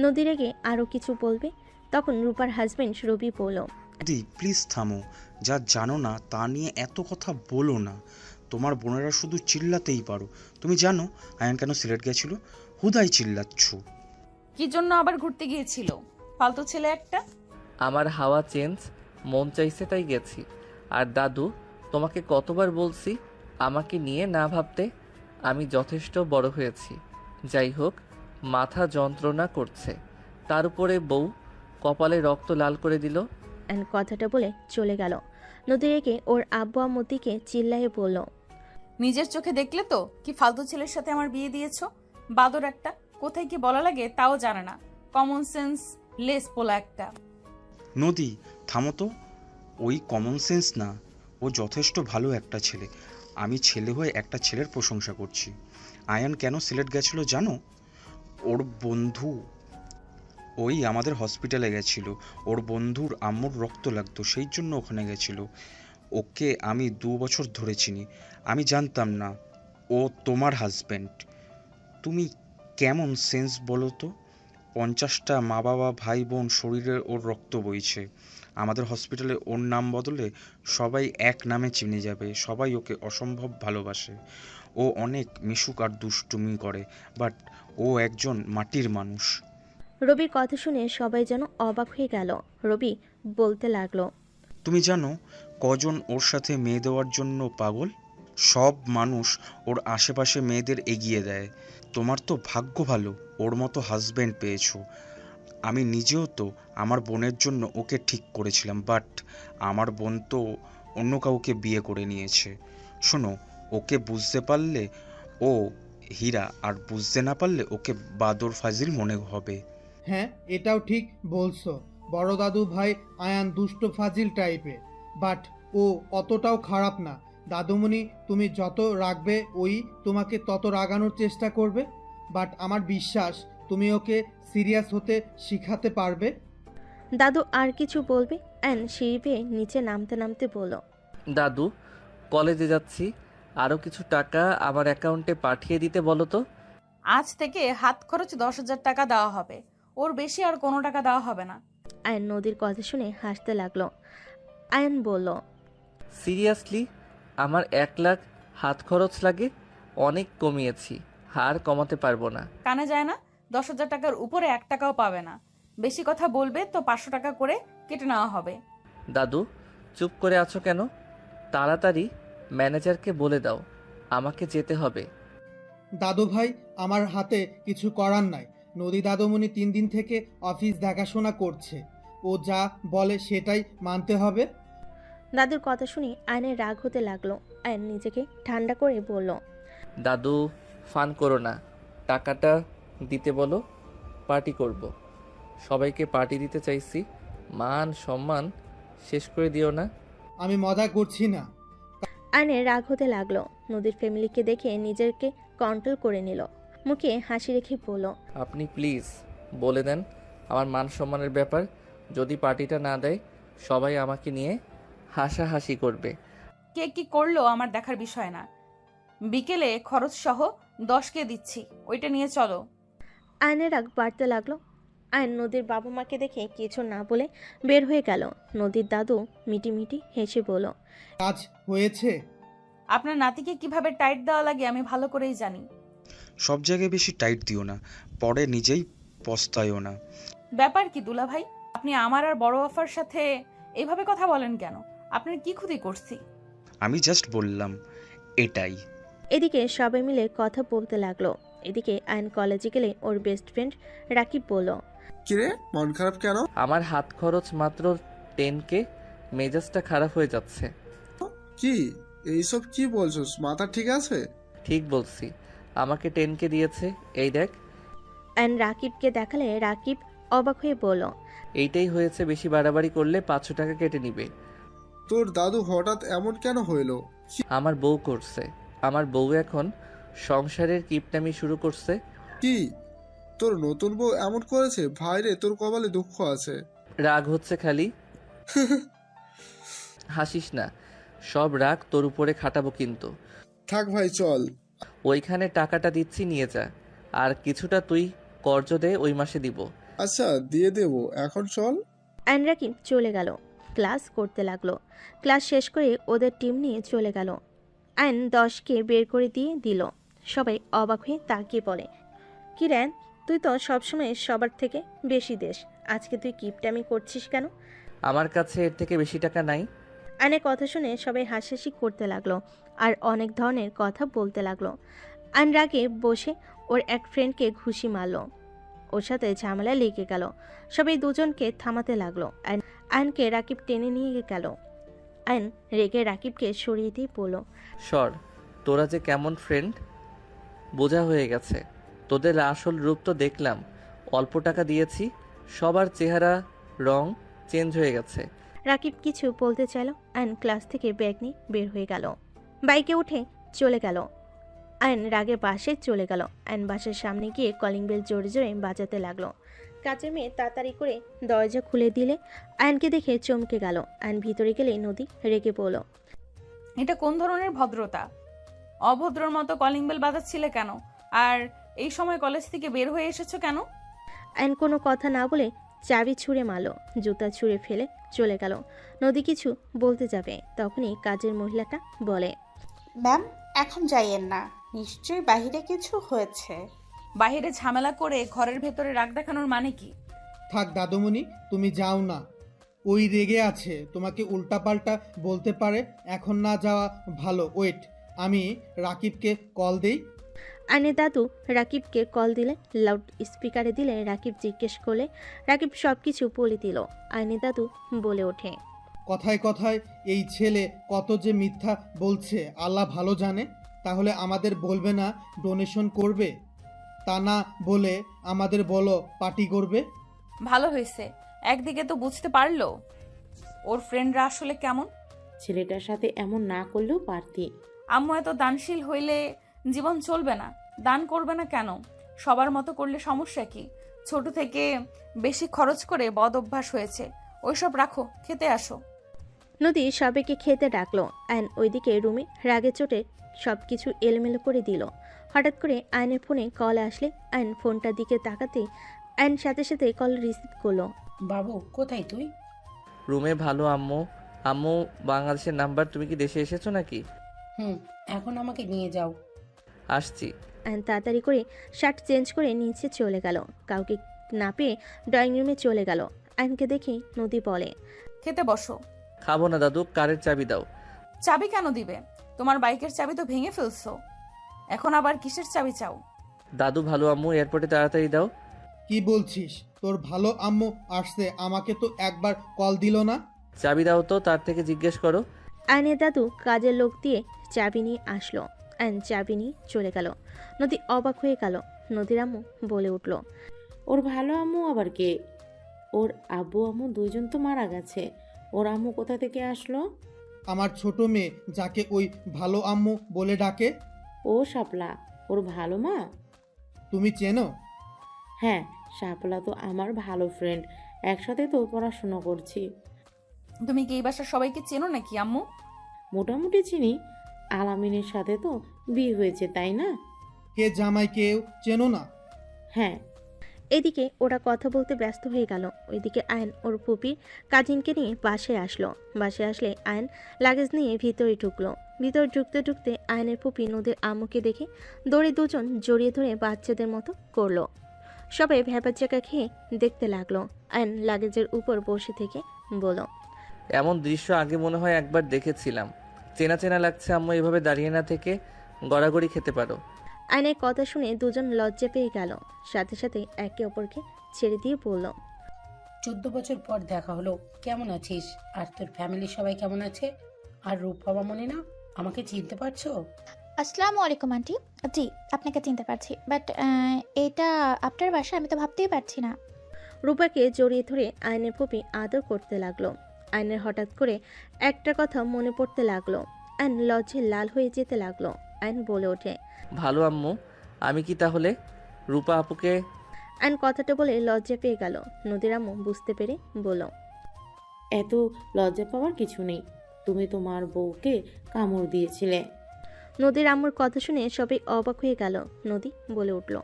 নদী রেগে আরও কিছু বলবে, তখন রূপার হাজবেন্ড রবি বলল, দি প্লিজ থামো, যা জানো না তা নিয়ে এত কথা বলো না। তোমার বোনেরা শুধু চিল্লাতেই পারো। তুমি জানো আয়ান কেন সিলেট গেছিল? হুদাই চিল্লাচ্ছ। কি জন্য আবার ঘুরতে গিয়েছিল? ফালতু ছেলে একটা। আমার হাওয়া চেঞ্জ, মন চাইছে তাই গেছি। আর দাদু, তোমাকে কতবার বলছি আমাকে নিয়ে না ভাবতে? আমি যথেষ্ট বড় হয়েছি। যাই হোক, মাথা যন্ত্রণা করছে, তার উপরে বউ কপালে রক্ত লাল করে দিল। আয়ন কথাটা বলে চলে গেল। নদী রেগে ওর আব্বু আম্মুর দিকে চিল্লায়ে বলল, নিজের চোখে দেখলে তো কি ফালতু ছেলের সাথে আমার বিয়ে দিয়েছো? বাদর একটা, কোথায় কি বলা লাগে তাও জানে না। কমন সেন্স লেস পোলা একটা। নদী থামো তো, ওই কমন সেন্স না, ও যথেষ্ট ভালো একটা ছেলে। আমি ছেলে হয়ে একটা ছেলের প্রশংসা করছি। আয়ান কেন সিলেট গেছিল জানো? ওর বন্ধু ওই আমাদের হসপিটালে গেছিল। ওর বন্ধুর আম্মুর রক্ত লাগতো, সেই জন্য ওখানে গেছিল। ওকে আমি 2 বছর ধরে চিনি। আমি জানতাম না ও তোমার হাজব্যান্ড। তুমি কেমন সেন্স বলো তো? 50টা মা বাবা ভাই বোন শরীরে ওর রক্ত বইছে। আমাদের হসপিটালে ওর নাম বদলে সবাই এক নামে চিনে যাবে। সবাই ওকে অসম্ভব ভালোবাসে। ও অনেক মিশুক আর দুষ্টুমি করে, বাট ও একজন মাটির মানুষ। রবির কথা শুনে সবাই যেন অবাক হয়ে গেল। রবি বলতে লাগলো, তুমি জানো কজন ওর সাথে মেয়ে দেওয়ার জন্য পাগল? সব মানুষ ওর আশেপাশে মেয়েদের এগিয়ে দেয়। তোমার তো ভাগ্য ভালো, ওর মতো হাজব্যান্ড পেয়েছো। আমি নিজেও তো আমার বোনের জন্য ওকে ঠিক করেছিলাম, বাট আমার বোন তো অন্য কাউকে বিয়ে করে নিয়েছে। শোনো, ওকে বুঝতে পারলে ও হীরা, আর বুঝতে না পারলে ওকে বাদর ফাজিল মনে হবে। হ্যাঁ, এটাও ঠিক বলছো। বড় দাদু ভাই আয়ান দুষ্ট ফাজিল টাইপের, বাট ও অতটাও খারাপ না। দাদুমণি, তুমি যত রাখবে ওই তোমাকে তত রাগানোর চেষ্টা করবে, বাট আমার বিশ্বাস তুমি ওকে সিরিয়াস হতে শিখাতে পারবে। দাদু আর কিছু বলবে। অ্যান সিঁড়ি বেয়ে নিচে নামতে নামতে বলল, দাদু, কলেজে যাচ্ছি, আরও কিছু টাকা আমার অ্যাকাউন্টে পাঠিয়ে দিতে বলো তো। আজ থেকে হাত খরচ 10,000 টাকা দেওয়া হবে, ওর বেশি আর কোনো টাকা দেওয়া হবে না। আয়ন নদীর কথা শুনে হাসতে লাগলো। আয়ন বলল, সিরিয়াসলি? আমার 1 লাখ হাত খরচ লাগে? অনেক কমিয়েছি, হার কমাতে পারবো না। কানে যায় না? 10,000 টাকার উপরে 1 টাকাও পাবে না। বেশি কথা বলবে তো 500 টাকা করে কেটে নেওয়া হবে। দাদু, চুপ করে আছো কেন? তাড়াতাড়ি ম্যানেজারকে বলে দাও আমাকে যেতে হবে। দাদু ভাই, আমার হাতে কিছু করার নাই। নদী দাদুমণি 3 দিন থেকে অফিস দেখাশোনা করছে, ও যা বলে সেটাই মানতে হবে। দাদুর কথা শুনে আয়নের রাগ হতে লাগলো। আয়ন নিজেকে ঠান্ডা করে বলল, দাদু, ফান করো না, টাকাটা দিতে বলো, পার্টি করব। সবাইকে পার্টি দিতে চাইছি, মান সম্মান শেষ করে দিও না। আমি মজা করছি না। আয়নের রাগ হতে লাগলো। নদীর ফ্যামিলিকে দেখে নিজেকে কন্ট্রোল করে নিল। মুখে হাসি রেখে বলল, আপনি প্লিজ বলে দেন আমার মান সম্মানের ব্যাপার। যদি পার্টিটা না দেয় সবাই আমাকে নিয়ে হাসাহাসি করবে। কে কি করলো আমার দেখার বিষয় না। বিকেলে খরচ সহ 10K দিচ্ছি, ওইটা নিয়ে চলো। আয়নের রাগ বাড়তে লাগলো। আয়ন নদীর বাবা মাকে দেখে কিছু না বলে বের হয়ে গেল। নদীর দাদু মিটি মিটি হেসে বলল, কাজ হয়েছে? আপনার নাতিকে কিভাবে টাইট দেওয়া লাগে আমি ভালো করেই জানি। সব জায়গায় বেশি টাইট দিও না, পরে নিজেই পস্তায়ও না। ব্যাপার কি দুলা ভাই, আপনি আমার আর বড় আফার সাথে এইভাবে কথা বলেন কেন? আপনার কি ক্ষতি করছি? আমি জাস্ট বললাম এটাই। এদিকে সবাই মিলে কথা বলতে লাগলো। এদিকে আয়ন কলেজে গেলে ওর বেস্ট ফ্রেন্ড রাকিব বলল, কিরে, মন খারাপ কেন? আমার হাত খরচ মাত্র 10K, মেজাজটা খারাপ হয়ে যাচ্ছে। কি এইসব কি বলছস? মাথা ঠিক আছে? ঠিক বলছি, আমাকে 10K দিয়েছে, এই দেখ। আয়ন রাকিবকে দেখালে রাকিব অবাক হয়ে বলল, এইটাই হয়েছে, বেশি বাড়াবাড়ি করলে 500 টাকা কেটে নিবে। তোর দাদু হঠাৎ এমন কেন হইলো? আমার বউ করছে, আমার বউ এখন সংসারের কিপটামি শুরু করছে। কি তোর নতুন বউ এমন করেছে? ভাইরে, তোর কপালে দুঃখ আছে। রাগ হচ্ছে খালি। হাসিস না, সব রাগ তোর উপরে খাটাবো কিন্তু। থাক ভাই, চল। ওইখানে টাকাটা দিচ্ছি, নিয়ে যা, আর কিছুটা তুই কর্জ দে, ওই মাসে দিব। আচ্ছা, দিয়ে দেবো, এখন চল। আয়ন রাকিব চলে গেল। ক্লাস করতে লাগলো। ক্লাস শেষ করে ওদের টিম নিয়ে চলে গেল। আয়ন 10K বের করে দিয়ে দিল। সবাই অবাক হয়ে তাকিয়ে পড়ে, কি রেন, তুই তো সবসময় সবার থেকে বেশি দেশ, আজকে তুই কিপটামি করছিস কেন? আমার কাছে এর থেকে বেশি টাকা নাই। আয়নের কথা শুনে সবাই হাসাহাসি করতে লাগলো আর অনেক ধরনের কথা বলতে লাগলো। আয়ন রাগে বসে ওর এক ফ্রেন্ডকে ঘুষি মারলো। ওর সাথে ঝামেলা লেগে গেল। সবাই দুজনকে থামাতে লাগলো। আয়নকে রাকিব টেনে নিয়ে গেল। আয়ন রেগে রাকিবকে সরিয়ে দিয়ে বলল, সর, তোরা যে কেমন ফ্রেন্ড বোঝা হয়ে গেছে। তোদের আসল রূপ তো দেখলাম, অল্প টাকা দিয়েছি, সবার চেহারা রং চেঞ্জ হয়ে গেছে। রাকিব কিছু বলতে চাইল। আয়ন ক্লাস থেকে ব্যাগ নিয়ে বের হয়ে গেল। বাইকে উঠে চলে গেল। আয়ন রাগে বাসে চলে গেল। আয়ন বাসের সামনে গিয়ে কলিং বেল জোরে জোরে বাজাতে লাগলো। কাজের মেয়ে তাড়াতাড়ি করে দরজা খুলে দিলে আয়নকে দেখে চমকে গেল। আয়ন ভিতরে গেলে নদী রেগে বলল, এটা কোন ধরনের ভদ্রতা? অভদ্রর মতো কলিং বেল বাজাচ্ছিলে কেন? আর এই সময় কলেজ থেকে বের হয়ে এসেছো কেন? আয়ন কোনো কথা না বলে চাবি ছুঁড়ে মারল, জুতা ছুঁড়ে ফেলে চলে গেল। নদী কিছু বলতে যাবে, তখনই কাজের মহিলাটা বলে, ম্যাম, এখন যাইয়েন না, নিশ্চয়ই বাহিরে কিছু হয়েছে। বাহিরে ঝামেলা করে ঘরের ভেতরে রাগ দেখানোর মানে কি? থাক দাদুমণি, তুমি যাও না। ওই রেগে আছে, তোমাকে উল্টাপাল্টা বলতে পারে। এখন না যাওয়া ভালো। ওয়েট, আমি রাকিবকে কল দেই। আয়নের দাদু রাকিবকে কল দিলে, লাউড স্পিকারে দিলে রাকিব জিজ্ঞেস করলে রাকিব সব কিছু বলে দিল। আয়নের দাদু বলে ওঠে, কথায় কথায় এই ছেলে কত যে মিথ্যা বলছে আল্লাহ ভালো জানে। তাহলে আমাদের বলবে না ডোনেশন করবে? তা না বলে আমাদের বলো পার্টি করবে। ভালো হয়েছে, একদিকে তো বুঝতে পারলো ওর ফ্রেন্ডরা আসলে কেমন। ছেলেটার সাথে এমন না করলেও পারতি। আম্মু এত দানশীল হইলে জীবন চলবে না। দান করবে না কেন? সবার মতো করলে সমস্যা কি? ছোট থেকে বেশি খরচ করে বদ অভ্যাস হয়েছে। ওইসব রাখো, খেতে আসো। নদী সবাইকে খেতে ডাকলো। আয়ন ওইদিকে রুমে রাগে চোটে সবকিছু এলোমেলো করে দিল। হঠাৎ করে আয়নের ফোনে কল আসলে আয়ন ফোনটার দিকে তাকাতেই আয়ন সাথে সাথে কল রিসিভ করলো। বাবু কোথায় তুই? রুমে ভালো আম্মু। আম্মু বাংলাদেশের নাম্বার, তুমি কি দেশে এসেছো নাকি? এখন আমাকে নিয়ে যাও। আসছি। আয়ন তাড়াতাড়ি করে শার্ট চেঞ্জ করে নিচে চলে গেল। কাউকে না পেয়ে ড্রয়িং রুমে চলে গেল। আয়নকে দেখে নদী বলে, খেতে বসো। খাবো না দাদু, কারের চাবি দাও। চাবি কেন দিবে? তোমার বাইকের চাবি তো ভেঙে ফেলছো, এখন আবার কিসের চাবি চাও? দাদু ভালো আম্মু এয়ারপোর্টে তাড়াতাড়ি দাও। কি বলছিস? তোর ভালো আম্মু আসছে, আমাকে তো একবার কল দিল না। চাবি দাও তো, তার থেকে জিজ্ঞেস করো। আয়নের দাদু কাজের লোক দিয়ে চাবি নিয়ে আসলো। আয়ন চাবি নিয়ে চলে গেল। নদী অবাক হয়ে গেল। নদীর আম্মু বলে উঠল, ওর ভালো আম্মু আবার কে? ওর আব্বু আম্মু দুইজন তো মারা গেছে, ওর আম্মু কোথা থেকে আসলো? আমার ছোট মেয়ে, যাকে ওই ভালো আম্মু বলে ডাকে। ও শাপলা, ওর ভালো মা? তুমি চেনো? হ্যাঁ, শাপলা তো আমার ভালো ফ্রেন্ড, একসাথে তো পড়াশোনা করছি। তুমি কি এই বাসার সবাইকে চেনো নাকি আম্মু? মোটামুটি চিনি, আলামিনের সাথে তো বিয়ে হয়েছে তাই না? কে জামাই কেউ চেনো না? হ্যাঁ। এদিকে ওরা কথা বলতে ব্যস্ত হয়ে গেল। ওইদিকে আয়ন ওর পুপির কাজিনকে নিয়ে বাসায় আসলো। বাসায় আসলে আয়ন লাগেজ নিয়ে ভিতরে ঢুকলো। ভিতরে ঢুকতে ঢুকতে আয়নের পুপি নদীর আম্মুকে দেখে দৌড়ে দুজন জড়িয়ে ধরে বাচ্চাদের মতো করলো। সবাই ভ্যাপাচাকা খেয়ে দেখতে লাগলো। আয়ন লাগেজের উপর বসে থেকে বলল, এমন দৃশ্য আগে মনে হয় একবার দেখেছিলাম। চেনা চেনা লাগছে আম্মু, এভাবে দাঁড়িয়ে না থেকে গড়াগড়ি খেতে পারো। আয়নের কথা শুনে দুজন লজ্জা পেয়ে গেল। সাথে সাথে একে অপরকে ছেড়ে দিয়ে বলল, 14 বছর পর দেখা হলো, কেমন আছিস? আর তোর ফ্যামিলি সবাই কেমন আছে? আর রূপা মামনি না, আমাকে চিনতে পারছো? আসসালামু আলাইকুম আন্টি। জি, আপনাকে চিনতে পারছি, বাট এটা আপনার বাসা আমি তো ভাবতেই পারছি না। রূপাকে জড়িয়ে ধরে আয়নের পুপি আদর করতে লাগলো। আয়নের হঠাৎ করে একটা কথা মনে পড়তে লাগলো। আয়ন লজ্জে লাল হয়ে যেতে লাগলো। আয়ন বলে ওঠে, ভালো আম্মু, আমি কি তাহলে রূপা আপুকে? আয়ন কথাটা বলে লজ্জা পেয়ে গেল। নদীর আম্মু বুঝতে পেরে বলল, এত লজ্জা পাওয়ার কিছু নেই, তুমি তোমার বউকে কামড় দিয়েছিলে। নদীর আম্মুর কথা শুনে সবাই অবাক হয়ে গেল। নদী বলে উঠল,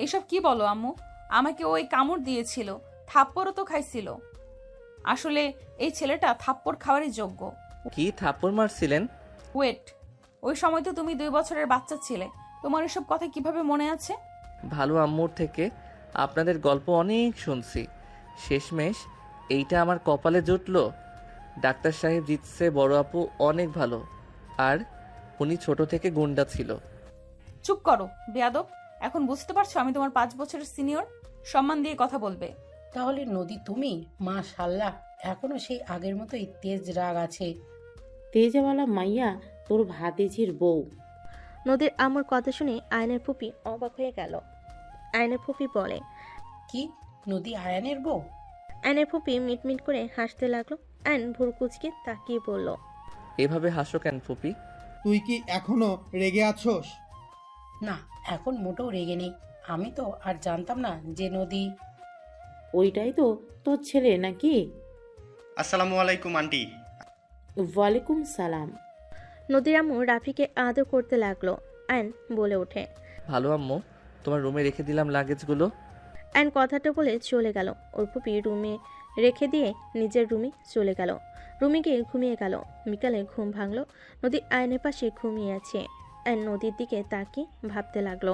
এইসব কি বলো আম্মু? আমাকে ওই কামড় দিয়েছিল, থাপ্পড়ও তো খাইছিল। আসলে এই ছেলেটা থাপ্পড় খাওয়ারই যোগ্য। কি থাপ্পড় মারছিলেন? ওয়েট, ওই সময় তো তুমি 2 বছরের বাচ্চা ছিলে, তোমার এসব কথা কিভাবে মনে আছে? ভালো আম্মুর থেকে আপনাদের গল্প অনেক শুনছি, শেষমেশ এইটা আমার কপালে জুটলো। ডাক্তার সাহেব জিতছে, বড় আপু অনেক ভালো, আর উনি ছোট থেকে গুন্ডা ছিল। চুপ করো বেয়াদব, এখন বুঝতে পারছো আমি তোমার 5 বছরের সিনিয়র? সম্মান দিয়ে কথা বলবে। তাহলে নদী তুমি? মাশাআল্লাহ, এখনো সেই আগের মতোই তেজ রাগ আছে। তেজওয়ালা মাইয়া তোর ভাতিজির বউ। নদীর আম্মুর কথা শুনে আয়নের ফুপি অবাক হয়ে গেল। আয়নের ফুপি বলে, কি, নদী আয়ানের বউ? আয়নের ফুপি মিটমিট করে হাসতে লাগলো। আয়ন ভুরু কুচকে তাকিয়ে বলল, এভাবে হাসো কেন ফুপি? তুই কি এখনো রেগে আছোস? না, এখন মোটেও রেগে নেই। আমি তো আর জানতাম না যে নদী। ওইটাই তো তোর ছেলে নাকি? আসসালামু আলাইকুম আন্টি। ওয়ালাইকুম সালাম। নদীর আম্মু রাফিকে আদর করতে লাগলো। আয়ন বলে ওঠে, ভালো আম্মু, তোমার রুমে রেখে দিলাম লাগেজগুলো। আয়ন কথাটা বলে চলে গেল। ওর ফুপি রুমে রেখে দিয়ে নিজের রুমে চলে গেল। রুমে গিয়ে ঘুমিয়ে গেল। বিকালে ঘুম ভাঙলো। নদী আয়নের পাশে ঘুমিয়ে আছে। আয়ন নদীর দিকে তাকিয়ে ভাবতে লাগলো।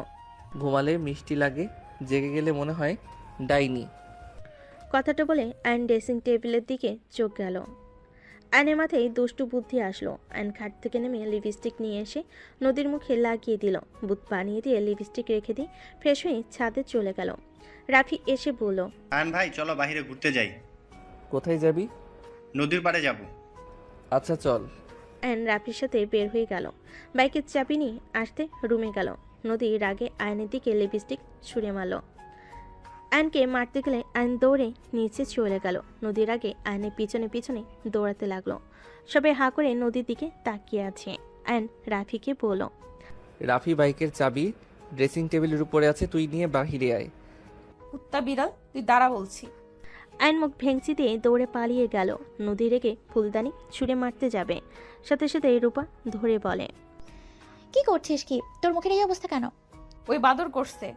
ঘুমালে মিষ্টি লাগে, জেগে গেলে মনে হয় ডাইনি। কথাটা বলে আয়ন ড্রেসিং টেবিলের দিকে চোখ গেল। আয়নের মাথায় দুষ্টু বুদ্ধি আসলো। আয়ন খাট থেকে নেমে লিপস্টিক নিয়ে এসে নদীর মুখে লাগিয়ে দিল। বুথ বানিয়ে দিয়ে লিপস্টিক রেখে দিয়ে ফ্রেশ হয়ে ছাদে চলে গেল। রাফি এসে বলল, আয়ন ভাই চলো বাইরে ঘুরতে যাই। কোথায় যাবি? নদীর পাড়ে যাব। আচ্ছা চল। আয়ন রাফির সাথে বের হয়ে গেল। বাইকের চাবি নিয়ে আসতে রুমে গেল। নদী রাগে আয়নের দিকে লিপস্টিক ছুঁড়ে মারল। আয়নকে মারতে গেলে আয়ন দৌড়ে নিচে চলে গেল। নদীর আগে আয়নের পিছনে পিছনে দৌড়াতে লাগলো। সবাই হাঁ করে নদীর দিকে তাকিয়ে আছে। আয়ন রাফিকে বলল, রাফি বাইকের চাবি ড্রেসিং টেবিলের উপরে আছে, তুই নিয়ে বাহিরে আয়। কুত্তা বিড়াল, তুই দাঁড়া বলছি। আয়ন মুখ ভেঙচি দিয়ে দৌড়ে পালিয়ে গেল। নদী রেগে ফুলদানি ছুঁড়ে মারতে যাবে, সাথে সাথে রূপা ধরে বলে, কি করছিস কি? তোর মুখের এই অবস্থা কেন? ওই বাদর করছে।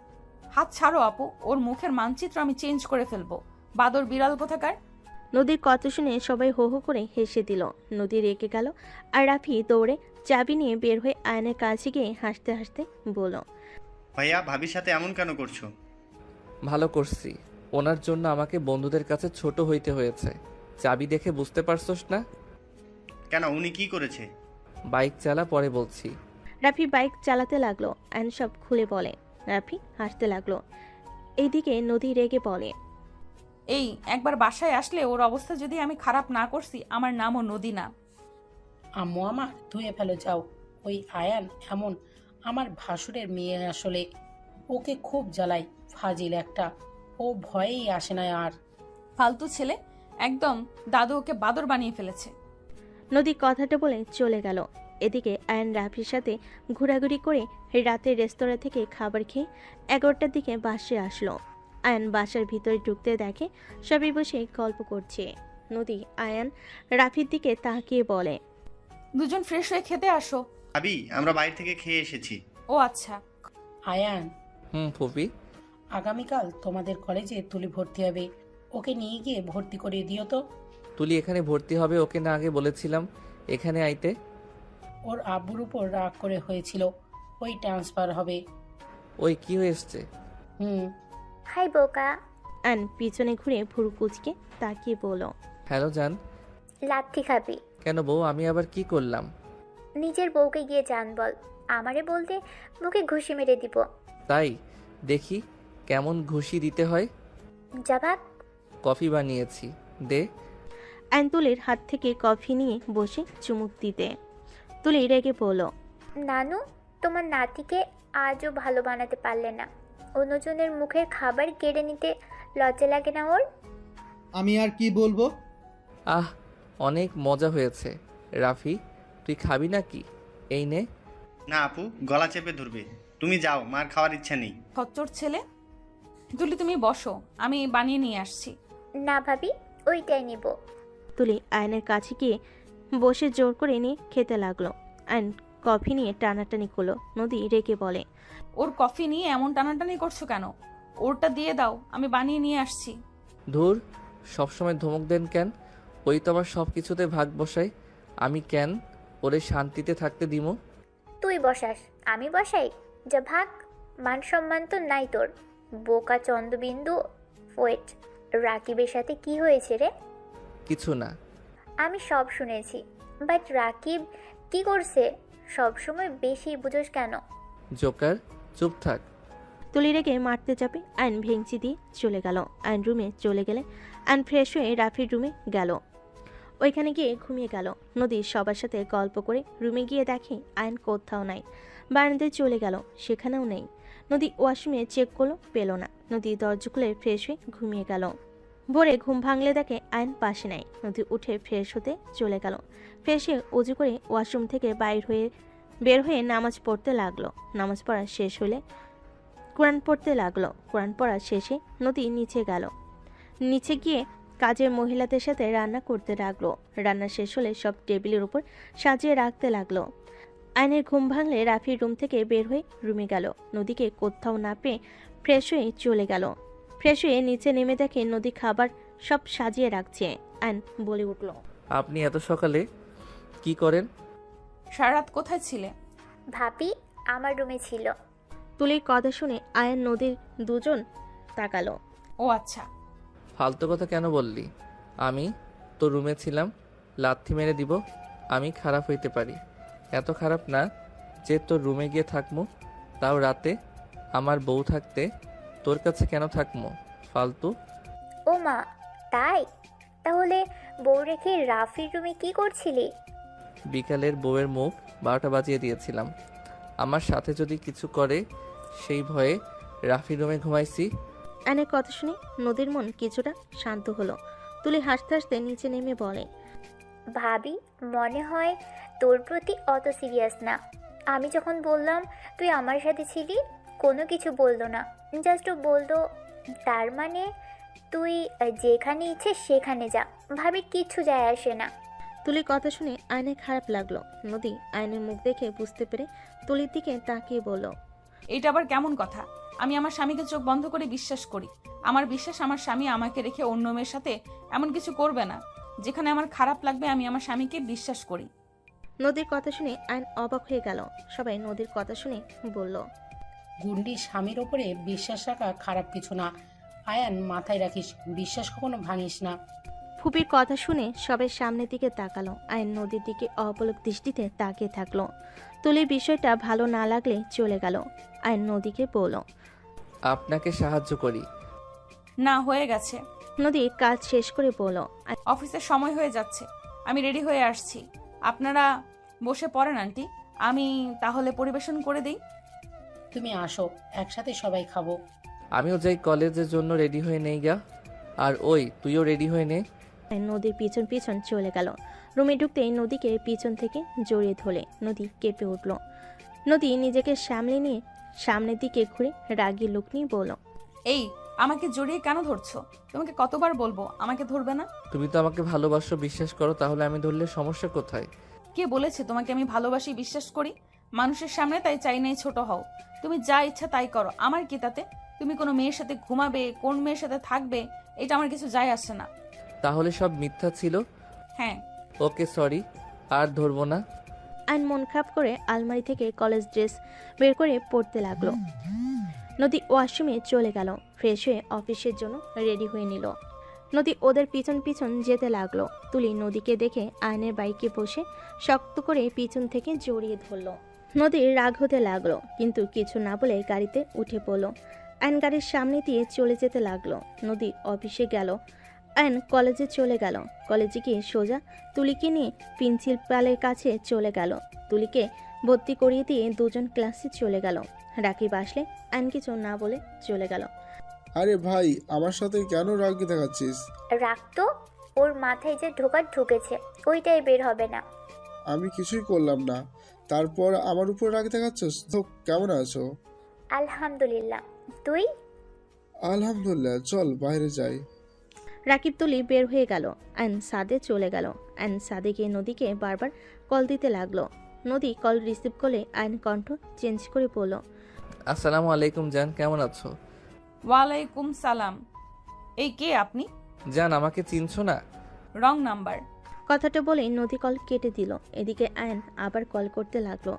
হাত ছাড়ো আপু, ওর মুখের মানচিত্র আমি চেঞ্জ করে ফেলবো। বাদর বিড়াল কোথাকার। নদীর কথা শুনে সবাই হো হো করে হেসে দিল। নদী রেগে গেল আর রাফি দৌড়ে চাবি নিয়ে বের হয়ে আয়নের কাছে গিয়ে হাসতে হাসতে বলল, ভাইয়া ভাবির সাথে এমন কেন করছো? ভালো করছি, ওনার জন্য আমাকে বন্ধুদের কাছে ছোট হইতে হয়েছে। চাবি দেখে বুঝতে পারছস না? কেন, উনি কি করেছে? বাইক চালা, পরে বলছি। রাফি বাইক চালাতে লাগলো। আয়ন সব খুলে বলে। রাফি হাসতে লাগলো। এইদিকে নদী রেগে বলে, এই একবার বাসায় আসলে ওর অবস্থা যদি আমি খারাপ না করছি, আমার নামও নদী না। আম্মু আমার ধুয়ে ফেলো যাও। ওই আয়ান এমন আমার ভাসুরের মেয়ে, আসলে ওকে খুব জ্বালাই। ফাজিল একটা, ও ভয়েই আসে না আর। ফালতু ছেলে, একদম দাদু ওকে বাদর বানিয়ে ফেলেছে। নদী কথাটা বলে চলে গেল। এদিকে আয়ন রাফির সাথে ঘোরাঘুরি করে রাতের রেস্তোরাঁ থেকে খাবার খেয়ে 11টার দিকে বাসে আসলো। আয়ন বাসার ভিতরে ঢুকতে দেখে সবাই বসে গল্প করছে। নদী আয়ন রাফির দিকে তাকিয়ে বলে, দুজন ফ্রেশ হয়ে খেতে আসো। ভাবি, আমরা বাইরে থেকে খেয়ে এসেছি। ও আচ্ছা। আয়ান, ফুপি। আগামীকাল তোমাদের কলেজে তুলি ভর্তি হবে, ওকে নিয়ে গিয়ে ভর্তি করিয়ে দিও তো। তুলি এখানে ভর্তি হবে? ওকে না আগে বলেছিলাম এখানে আইতে? ওর আব্বুর উপর রাগ করে হয়েছিল, ওই ট্রান্সফার হবে। ওই কি হয়েছে? হাই বোকা। আয়ন পিছনে ঘুরে ভুরু কুচকে তাকিয়ে বলল, হ্যালো জান। লাথি খাবি? কেন বউ, আমি আবার কি করলাম? নিজের বউকে গিয়ে জান বল, আমারে বলতে মুখে ঘুষি মেরে দিব। তাই দেখি কেমন ঘুষি দিতে হয়। যা ভাগ। কফি বানিয়েছি, দে। আয়ন তুলির হাত থেকে কফি নিয়ে বসে চুমুক দিতে। তুলি রেগে বলল, নানু, তোমার নাতিকে আজও ভালো বানাতে পারলে না। অন্যজনের মুখের খাবার কেড়ে নিতে লজ্জা লাগে না ওর? আমি আর কি বলবো? আহ, অনেক মজা হয়েছে। রাফি, তুই খাবি নাকি? এই নে। না আপু, গলা চেপে ধরবে। তুমি যাও, মার খাওয়ার ইচ্ছা নেই। খচ্চর ছেলে। তুলি তুমি বসো, আমি বানিয়ে নিয়ে আসছি। না ভাবি, ওইটাই নিব। তুলি আয়নের কাছে গিয়ে বসে জোর করে নিয়ে খেতে লাগলো। আয়ন কফি নিয়ে টানাটানি করলো। নদী রেগে বলে, ওর কফি নিয়ে এমন টানাটানি করছো কেন? ওরটা দিয়ে দাও, আমি বানিয়ে নিয়ে আসছি। ধুর, সবসময় ধমক দেন কেন? ওই তো আমার সব কিছুতে ভাগ বসাই। আমি কেন ওরে শান্তিতে থাকতে দিমু? তুই বসাস, আমি বসাই? যা ভাগ। মান সম্মান তো নাই তোর, বোকা চন্দ্রবিন্দু। ওয়েট, রাকিবের সাথে কি হয়েছে রে? কিছু না। আমি সব শুনেছি, বাট রাকিব কি করছে? সবসময় বেশি বুঝোস কেন? জোকার, চুপ থাক। তুলি রেগে মারতে যাবে, আয়ন ভেঙচি দিয়ে চলে গেল। আয়ন রুমে চলে গেলে আয়ন ফ্রেশ হয়ে রাফির রুমে গেল। ওইখানে গিয়ে ঘুমিয়ে গেল। নদী সবার সাথে গল্প করে রুমে গিয়ে দেখে আয়ন কোথাও নাই। বারান্দায় চলে গেল, সেখানেও নেই। নদী ওয়াশরুমে চেক করলো, পেল না। নদী দরজা খুলে ফ্রেশ হয়ে ঘুমিয়ে গেল। ভোরে ঘুম ভাঙলে দেখে আয়ন পাশে নাই। নদী উঠে ফ্রেশ হতে চলে গেল। ফ্রেশ হয়ে উজু করে ওয়াশরুম থেকে বের হয়ে নামাজ পড়তে লাগলো। নামাজ পড়া শেষ হলে কোরআন পড়তে লাগলো। কোরআন পড়া শেষে নদী নিচে গেল। নিচে গিয়ে কাজের মহিলাদের সাথে রান্না করতে লাগলো। রান্না শেষ হলে সব টেবিলের উপর সাজিয়ে রাখতে লাগলো। আয়নের ঘুম ভাঙলে রাফির রুম থেকে বের হয়ে রুমে গেল। নদীকে কোথাও না পেয়ে ফ্রেশ হয়ে চলে গেল। ফ্রেশ হয়ে নিচে নেমে দেখে নদী খাবার সব সাজিয়ে রাখছে। আয়ন বলে উঠল, আপনি এত সকালে কি করেন? সারা রাত কোথায় ছিলে? ভাবি আমার রুমে ছিল। তুলির কথা শুনে আয়ন নদীর দুজন তাকালো। ও আচ্ছা। ফালতু কথা কেন বললি? আমি তো রুমে ছিলাম। লাথি মেরে দিব? আমি খারাপ হইতে পারি, এত খারাপ না যে তোর রুমে গিয়ে থাকমু, তাও রাতে। আমার বউ থাকতে তোর কাছে কেন থাকমু? ফালতু। ও মা, তাই? তাহলে বউ রেখে রাফির রুমে কি করছিলি? বিকালের বউয়ের মুখ 12টা বাজিয়ে দিয়েছিলাম। আমার সাথে যদি কিছু করে সেই ভয়ে রাফি রুমে ঘুমাইছি। আয়নের কথা শুনে নদীর মন কিছুটা শান্ত হলো। তুলি হাসতে হাসতে নিচে নেমে বলে, ভাবি মনে হয় তোর প্রতি অত সিরিয়াস না। আমি যখন বললাম তুই আমার সাথে ছিলি, কোনো কিছু বললো না, জাস্ট বললো তার মানে তুই যেখানে ইচ্ছে সেখানে যা, ভাবির কিচ্ছু যায় আসে না। তুলির কথা শুনে আয়নের খারাপ লাগলো। নদী আয়নের মুখ দেখে বুঝতে পেরে তুলির দিকে তাকিয়ে বলল, এটা আবার কেমন কথা? আমি আমার স্বামীকে চোখ বন্ধ করে বিশ্বাস করি। আমার বিশ্বাস আমার স্বামী আমাকে রেখে অন্য মেয়ের সাথে এমন কিছু করবে না। যেখানে আমার খারাপ লাগবে আমি আমার স্বামীকে বিশ্বাস করি। নদীর কথা শুনে আয়ন অবাক হয়ে গেল। সবাই নদীর কথা শুনে বলল, গুন্ডি স্বামীর ওপরে বিশ্বাস রাখা খারাপ কিছু না। আয়ান, মাথায় রাখিস, বিশ্বাস কখনো ভাঙিস না। ফুপির কথা শুনে সবাই সামনের দিকে তাকালো। আয়ন নদীর দিকে অপলক দৃষ্টিতে তাকিয়ে থাকলো। তুলির বিষয়টা ভালো না লাগলে চলে গেল। আয়ন নদীকে বলল, আপনাকে সাহায্য করি। না, হয়ে গেছে। নদী কাজ শেষ করে বলল, অফিসের সময় হয়ে যাচ্ছে, আমি রেডি হয়ে আসছি। আপনারা বসে পড়েন আন্টি, আমি তাহলে পরিবেশন করে দিই। তুমি আসো, একসাথে সবাই খাবো। আমিও যাই কলেজের জন্য রেডি হয়ে নেই গা। আর ওই তুইও রেডি হয়ে নে। নদীর পিছন পিছন চলে গেল। রুমে ঢুকতেই নদীকে পিছন থেকে জড়িয়ে ধরে নদী কেঁপে উঠল। নদী নিজেকে সামলে নিয়ে সামনের দিকে ঘুরে রাগী লোক নিয়ে বলল, এই, আমাকে জড়িয়ে কেন ধরছো? তোমাকে কতবার বলবো আমাকে ধরবে না? তুমি তো আমাকে ভালোবাসো, বিশ্বাস করো, তাহলে আমি ধরলে সমস্যা কোথায়? কে বলেছে তোমাকে আমি ভালোবাসি, বিশ্বাস করি? মানুষের সামনে তাই চাই নাই ছোট হও। তুমি যা ইচ্ছা তাই করো, আমার কি তাতে? তুমি কোনো মেয়ের সাথে ঘুমাবে, কোন মেয়ের সাথে থাকবে, এটা আমার কিছু যায় আসে না। তাহলে সব মিথ্যা ছিল? হ্যাঁ। ওকে সরি, আর ধরবো না। আইন মন খারাপ করে আলমারি থেকে কলেজ ড্রেস বের করে পরতে লাগলো। নদী ওয়াশরুমে চলে গেল। ফ্রেশ হয়ে অফিসের জন্য রেডি হয়ে নিল। নদী ওদের পিছন পিছন যেতে লাগলো। তুলি নদীকে দেখে আয়নের বাইকে বসে শক্ত করে পিছন থেকে জড়িয়ে ধরল। নদীর রাগ হতে লাগলো, কিন্তু কিছু না বলে গাড়িতে উঠে পড়ল। আয়ন গাড়ির সামনে দিয়ে চলে যেতে লাগলো। নদী অফিসে গেল, আয়ন কলেজে চলে গেল। কলেজে গিয়ে সোজা তুলিকে নিয়ে প্রিন্সিপালের কাছে চলে গেল। তুলিকে ভর্তি করিয়ে দিয়ে দুজন ক্লাসে চলে গেল। রাকিব আসলে আয়ন কিছু না বলে চলে গেল। আরে ভাই, আমার সাথে কেন রাগি দেখাচ্ছিস? রাগ তো ওর মাথায় যে ঢুকেছে, ওইটাই বের হবে না। আমি কিছুই করলাম না, তারপর আমার উপর রাগ দেখাচ্ছিস? তো কেমন আছো? আলহামদুলিল্লাহ, তুই? আলহামদুলিল্লাহ, চল বাইরে যাই। রাকিব তুলি বের হয়ে গেল। আয়ন সাদে চলে গেল। আয়ন সাদে গিয়ে নদীকে বারবার কল দিতে লাগলো। নদী কল রিসিভ করলে আয়ন কণ্ঠ চেঞ্জ করে বলল, আসসালামু আলাইকুম জান, কেমন আছো? ওয়ালাইকুম সালাম। এই কে আপনি? জান, আমাকে চিনছো না? Wrong number. কথাটা বলে নদী কল কেটে দিল। এদিকে আয়ন আবার কল করতে লাগলো।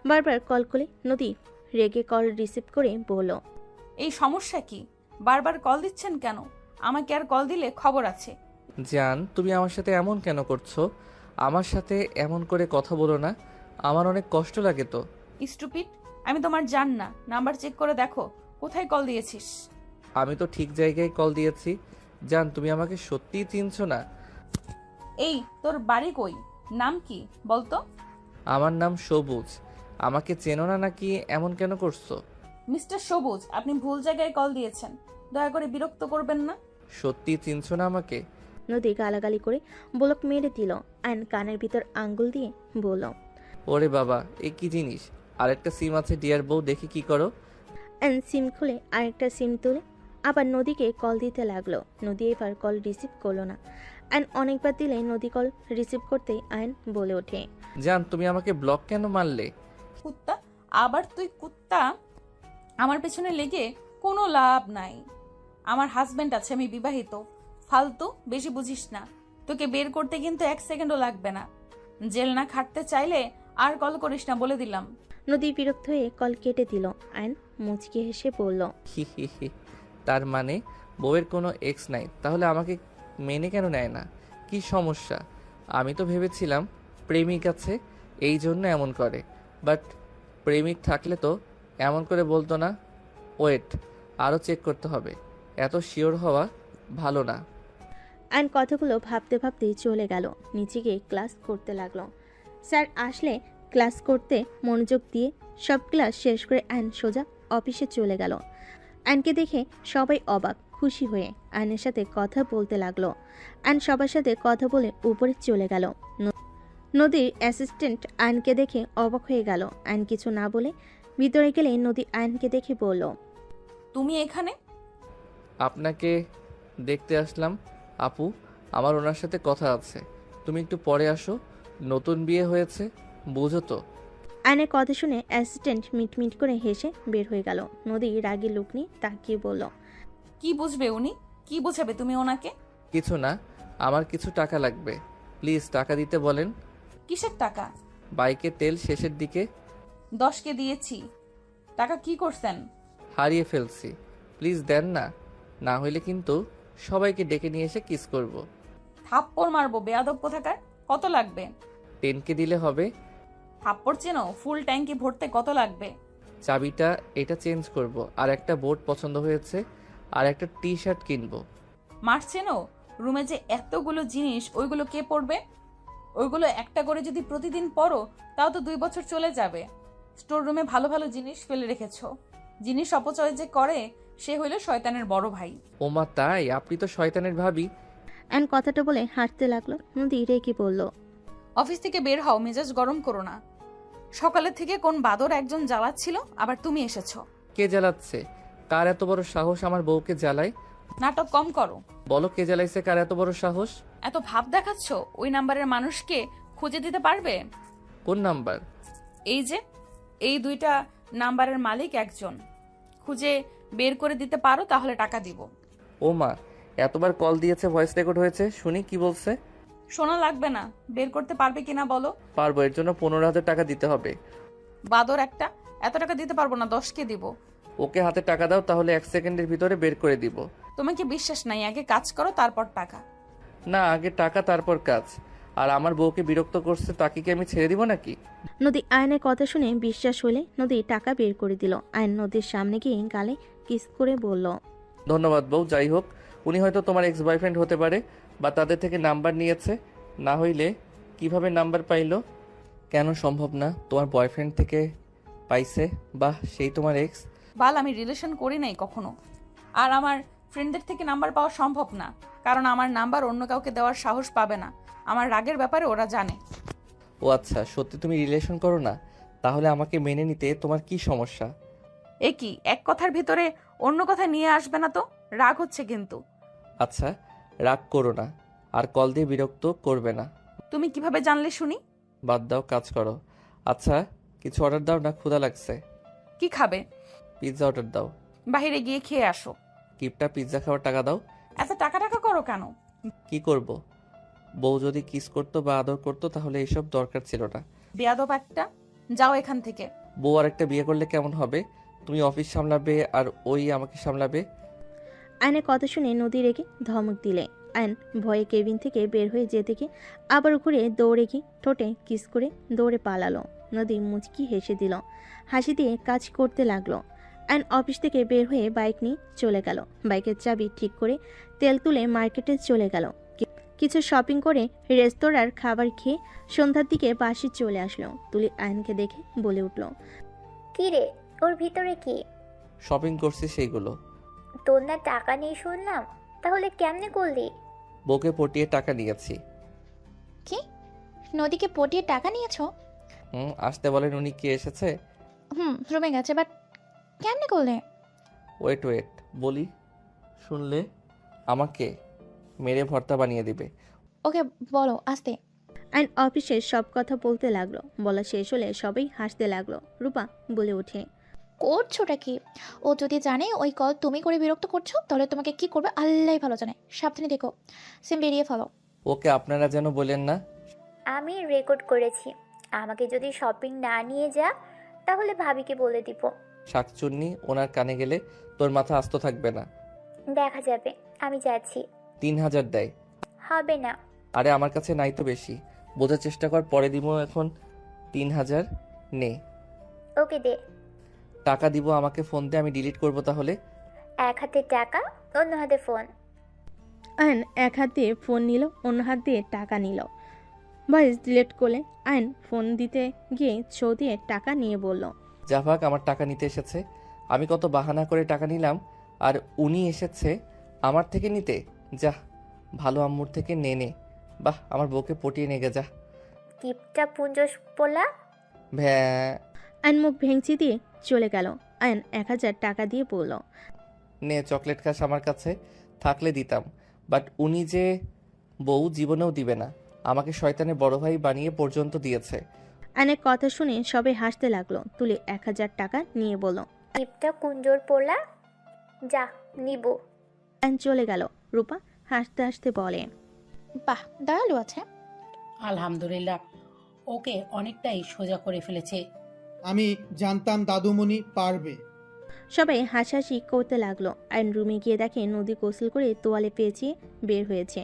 বারবার কল করে নদী রেগে কল রিসিভ করে বলল, এই সমস্যা কি? বারবার কল দিচ্ছেন কেন? আমাকে আর কল দিলে খবর আছে। জান, তুমি আমার সাথে এমন কেন করছো? আমার সাথে এমন করে কথা বলো না, আমার অনেক কষ্ট লাগে তো। স্টুপিড, আমি তোমার জান না। নাম্বার চেক করে দেখো কোথায় কল দিয়েছিস। আমি তো ঠিক জায়গায় কল দিয়েছি। জান, তুমি আমাকে সত্যিই চিনছো না? এই, তোর বাড়ি কই? নাম কি বলতো? আমার নাম সবুজ। আমাকে চেনো না নাকি এমন কেন করছো? মিস্টার সবুজ, আপনি ভুল জায়গায় কল দিয়েছেন, দয়া করে বিরক্ত করবেন না। সত্যি চিনছো না আমাকে? নদী গালাগালি করে বলক মেরে দিল। আয়ন কানের ভিতর আঙ্গুল দিয়ে বলল, ওরে বাবা, এ কি জিনিস? আরেকটা সিম আছে ডিয়ার বউ, দেখি কি করো। আয়ন সিম খুলে আরেকটা সিম তুলে আবার নদীকে কল দিতে লাগলো। নদী এবার কল রিসিভ করলো না। আয়ন অনেকবার দিলে নদী কল রিসিভ করতেই আয়ন বলে ওঠে, জান, তুমি আমাকে ব্লক কেন মারলে? কুত্তা, আবার তুই কুত্তা? আমার পেছনে লেগে কোনো লাভ নাই। আমার হাজবেন্ড আছে, আমি বিবাহিত। ফালতু বেশি বুঝিস না। তোকে বের করতে কিন্তু 1 সেকেন্ডও লাগবে না। জেল না খাটতে চাইলে আর কল করিস না, বলে দিলাম। নদী বিরক্ত হয়ে কল কেটে দিল। আয়ন মুচকি হেসে বলল, হি হি হি। তার মানে বউয়ের কোনো এক্স নাই, তাহলে আমাকে মেনে কেন নেয় না? কি সমস্যা? আমি তো ভেবেছিলাম প্রেমিক আছে, এই জন্য এমন করে। বাট প্রেমিক থাকলে তো এমন করে বলতো না। ওয়েট, আরও চেক করতে হবে। এত শিওর হওয়া ভালো না। আয়ন কথাগুলো ভাবতে ভাবতেই চলে গেল। নিচে গিয়ে ক্লাস করতে লাগলো। স্যার আসলে ক্লাস করতে মনোযোগ দিয়ে সব ক্লাস শেষ করে আয়ন সোজা অফিসে চলে গেল। আয়নকে দেখে সবাই অবাক খুশি হয়ে আয়নের সাথে কথা বলতে লাগলো। আয়ন সবার সাথে কথা বলে উপরে চলে গেল। নদীর অ্যাসিস্ট্যান্ট আয়নকে দেখে অবাক হয়ে গেল। আয়ন কিছু না বলে ভিতরে গেলে নদী আয়নকে দেখে বলল, তুমি এখানে? আপনাকে দেখতে আসলাম। আপু, আমার ওনার সাথে কথা আছে, তুমি একটু পরে আসো। নতুন বিয়ে হয়েছে, বুঝো তো। আয়নের কথা শুনে অ্যাসিস্ট্যান্ট মিটমিট করে হেসে বের হয়ে গেল। নদী রাগী লুক নিয়ে তাকিয়ে বলল, কি বুঝবে উনি? কি বোঝাবে তুমি ওনাকে? কিছু না, আমার কিছু টাকা লাগবে, প্লিজ টাকা দিতে বলেন। কিসের টাকা? বাইকে তেল শেষের দিকে। 10কে দিয়েছি। টাকা কি করছেন? হারিয়ে ফেলছি, প্লিজ দেন না, না হইলে কিন্তু সবাইকে ডেকে নিয়ে এসে কিস করব। থাপ্পড় মারবো বেয়াদব কোথাকার। কত লাগবে? 10কে দিলে হবে। থাপ্পড় চেনো? ফুল ট্যাঙ্কি ভরতে কত লাগবে? চাবিটা এটা চেঞ্জ করব, আর একটা বোর্ড পছন্দ হয়েছে, আর একটা টি শার্ট কিনবো। মাস চেনো? রুমে যে এতগুলো জিনিস, ওইগুলো কে পরবে? ওইগুলো একটা করে যদি প্রতিদিন পরো তাও তো 2 বছর চলে যাবে। স্টোর রুমে ভালো ভালো জিনিস ফেলে রেখেছো। জিনিস অপচয় যে করে সে হইল শয়তানের বড় ভাই। ওমা তাই? আপনি তো শয়তানের ভাবি। অ্যান কথাটা বলে হাঁটতে লাগলো। নদী রেগে বলল, অফিস থেকে বের হও, মেজাজ গরম করো না। সকালে থেকে কোন বাদর একজন জ্বালাচ্ছিল, আবার তুমি এসেছো। কে জ্বালাচ্ছে? কার এত বড় সাহস আমার বউকে জ্বালায়? নাটক কম করো। বলো কে জ্বালাইছে, কার এত বড় সাহস? এত ভাব দেখাচ্ছ, ওই নাম্বারের মানুষকে খুঁজে দিতে পারবে? কোন নাম্বার? এই যে এই 2টা নাম্বারের মালিক একজন। খুঁজে বের করে দিতে পারো তাহলে টাকা দিব। ও মা, এতবার কল দিয়েছে, ভয়েস রেকর্ড হয়েছে, শুনি কি বলছে। শোনা লাগবে না, বের করতে পারবে কিনা বলো। পারবো, এর জন্য 15,000 টাকা দিতে হবে। বাদর একটা, এত টাকা দিতে পারবো না, 10কে দিব। ওকে হাতে টাকা দাও, তাহলে 1 সেকেন্ডের ভিতরে বের করে দিব। তোমাকে বিশ্বাস নাই, আগে কাজ করো তারপর টাকা। না, আগে টাকা তারপর কাজ। আর আমার বউকে বিরক্ত করছে, তাকে কি আমি ছেড়ে দিব নাকি? নদী আয়নের কথা শুনে বিশ্বাস হলে নদী টাকা বের করে দিল। আয়ন নদীর সামনে গিয়ে গালে কিস করে বলল, ধন্যবাদ বউ। যাই হোক, উনি হয়তো তোমার এক্স বয়ফ্রেন্ড হতে পারে, বা তাদের থেকে নাম্বার নিয়েছে। না হইলে কিভাবে নাম্বার পাইলো? কেন সম্ভব না? তোমার বয়ফ্রেন্ড থেকে পাইছে? বাহ, সেই তোমার এক্স। বাল, আমি রিলেশন করি নাই কখনো। আর আমার ফ্রেন্ডদের থেকে নাম্বার পাওয়া সম্ভব না, কারণ আমার নাম্বার অন্য কাউকে দেওয়ার সাহস পাবে না। আমার রাগের ব্যাপারে ওরা জানে। ও আচ্ছা, সত্যি তুমি রিলেশন করো না? তাহলে আমাকে মেনে নিতে তোমার কি সমস্যা? এ কি, এক কথার ভিতরে অন্য কথা নিয়ে আসবে না তো? রাগ হচ্ছে কিন্তু। আচ্ছা, রাগ করো না, আর কল দিয়ে বিরক্ত করবে না। তুমি কিভাবে জানলে শুনি? বাদ দাও, কাজ করো। আচ্ছা, কিছু অর্ডার দাও না, ক্ষুধা লাগছে। কি খাবে? পিৎজা অর্ডার দাও। বাইরে গিয়ে খেয়ে আসো। কিপটা, পিৎজা খাওয়ার টাকা দাও। এত টাকা টাকা করো কেন? কি করব? বউ যদি কিস করতো বা আদর করতো তাহলে এইসব দরকার ছিল না। বেয়াদব একটা, যাও এখান থেকে। বউ আর একটা বিয়ে করলে কেমন হবে? তুমি অফিস সামলাবে আর ওই আমাকে সামলাবে। আয়নের কথা শুনে নদী রেগে ধমক দিলে। আয়ন ভয়ে কেবিন থেকে বের হয়ে যেতে গিয়ে আবার ঘুরে দৌড়ে গিয়ে ঠোঁটে কিস করে দৌড়ে পালালো। নদী মুচকি হেসে দিল, হাসি দিয়ে কাজ করতে লাগলো। আয়ন অফিস থেকে বের হয়ে বাইক নিয়ে চলে গেল। বাইকের চাবি ঠিক করে তেল তুলে মার্কেটে চলে গেল। কিছু শপিং করে রেস্তোরাঁর খাবার খেয়ে সন্ধ্যার দিকে বাসে চলে আসলো। তুলি আয়নকে দেখে বলে উঠল, কি রে, ওর ভিতরে কি? শপিং করছি সেইগুলো। তোর না টাকা নেই শুনলাম, তাহলে কেমনে করলি? বউকে পটিয়ে টাকা নিয়েছি। কি? নদীকে পটিয়ে টাকা নিয়েছো? আসতে বলেন। উনি কি এসেছে? রুমে গেছে, বাট কেমনে করলে? ওয়েট বলি, শুনলে আমাকে মেরে ভর্তা বানিয়ে দিবে। ওকে বলো আস্তে। আইন অফিসের সব কথা বলতে লাগলো। বলা শেষ হলে সবাই হাসতে লাগলো। রূপা বলে ওঠে, করছোটা কি? ও যদি জানে ওই কল তুমি করে বিরক্ত করছো, তাহলে তোমাকে কি করবে আল্লাহই ভালো জানে। সাবধানে দেখো, সিম বেরিয়ে ফেলো। ওকে আপনারা যেন বলেন না। আমি রেকর্ড করেছি, আমাকে যদি শপিং না নিয়ে যা তাহলে ভাবিকে বলে দিব। শাকচুন্নি ওনার কানে গেলে তোর মাথা আস্ত থাকবে না। দেখা যাবে, আমি যাচ্ছি। 3000 দেয়। হবে না। আরে আমার কাছে নাই তো বেশি, বোঝার চেষ্টা কর, পরে দিব। এখন 3000 নে। ওকে দে। টাকা দিব, আমাকে ফোন দে, আমি ডিলিট করব। তাহলে এক হাতে টাকা, অন্য হাতে ফোন। আয়ন এক হাত দিয়ে ফোন নিল, অন্য হাত দিয়ে টাকা নিল। ভয়েস ডিলিট করলে আয়ন ফোন দিতে গিয়ে ছো দিয়ে টাকা নিয়ে বলল, জাভাক আমার টাকা নিতে এসেছে। আমি কত বাহানা করে টাকা নিলাম, আর উনি এসেছে আমার থেকে নিতে। যা, ভালো আম্মুর থেকে নে। বাহ, আমার বউকে পটিয়ে নেগে যা। কিপটা পুঞ্জস পোলা। ভ্যা। আয়ন মুখ ভেঙচি দিয়ে চলে গেল। আয়ন 1000 টাকা দিয়ে বলল, নে চকলেট খাস আমার কাছে, থাকলে দিতাম, বাট উনি যে বউ জীবনেও দিবে না। আমাকে শয়তানের বড় ভাই বানিয়ে পর্যন্ত দিয়েছে। আয়নের কথা শুনে সবাই হাসতে লাগলো। তুলি 1000 টাকা নিয়ে বলল, টিপটা কুঞ্জোর পোলা, যা নিব। আয়ন চলে গেল। রূপা হাসতে হাসতে বলে, বাহ, দয়ালু আছে। আলহামদুলিল্লাহ, ওকে অনেকটাই সোজা করে ফেলেছে। আমি জানতাম দাদুমণি পারবে। সবাই হাসাহাসি করতে লাগলো। আয়ন রুমে গিয়ে দেখে নদী গোসল করে তোয়ালে পেঁচিয়ে বের হয়েছে।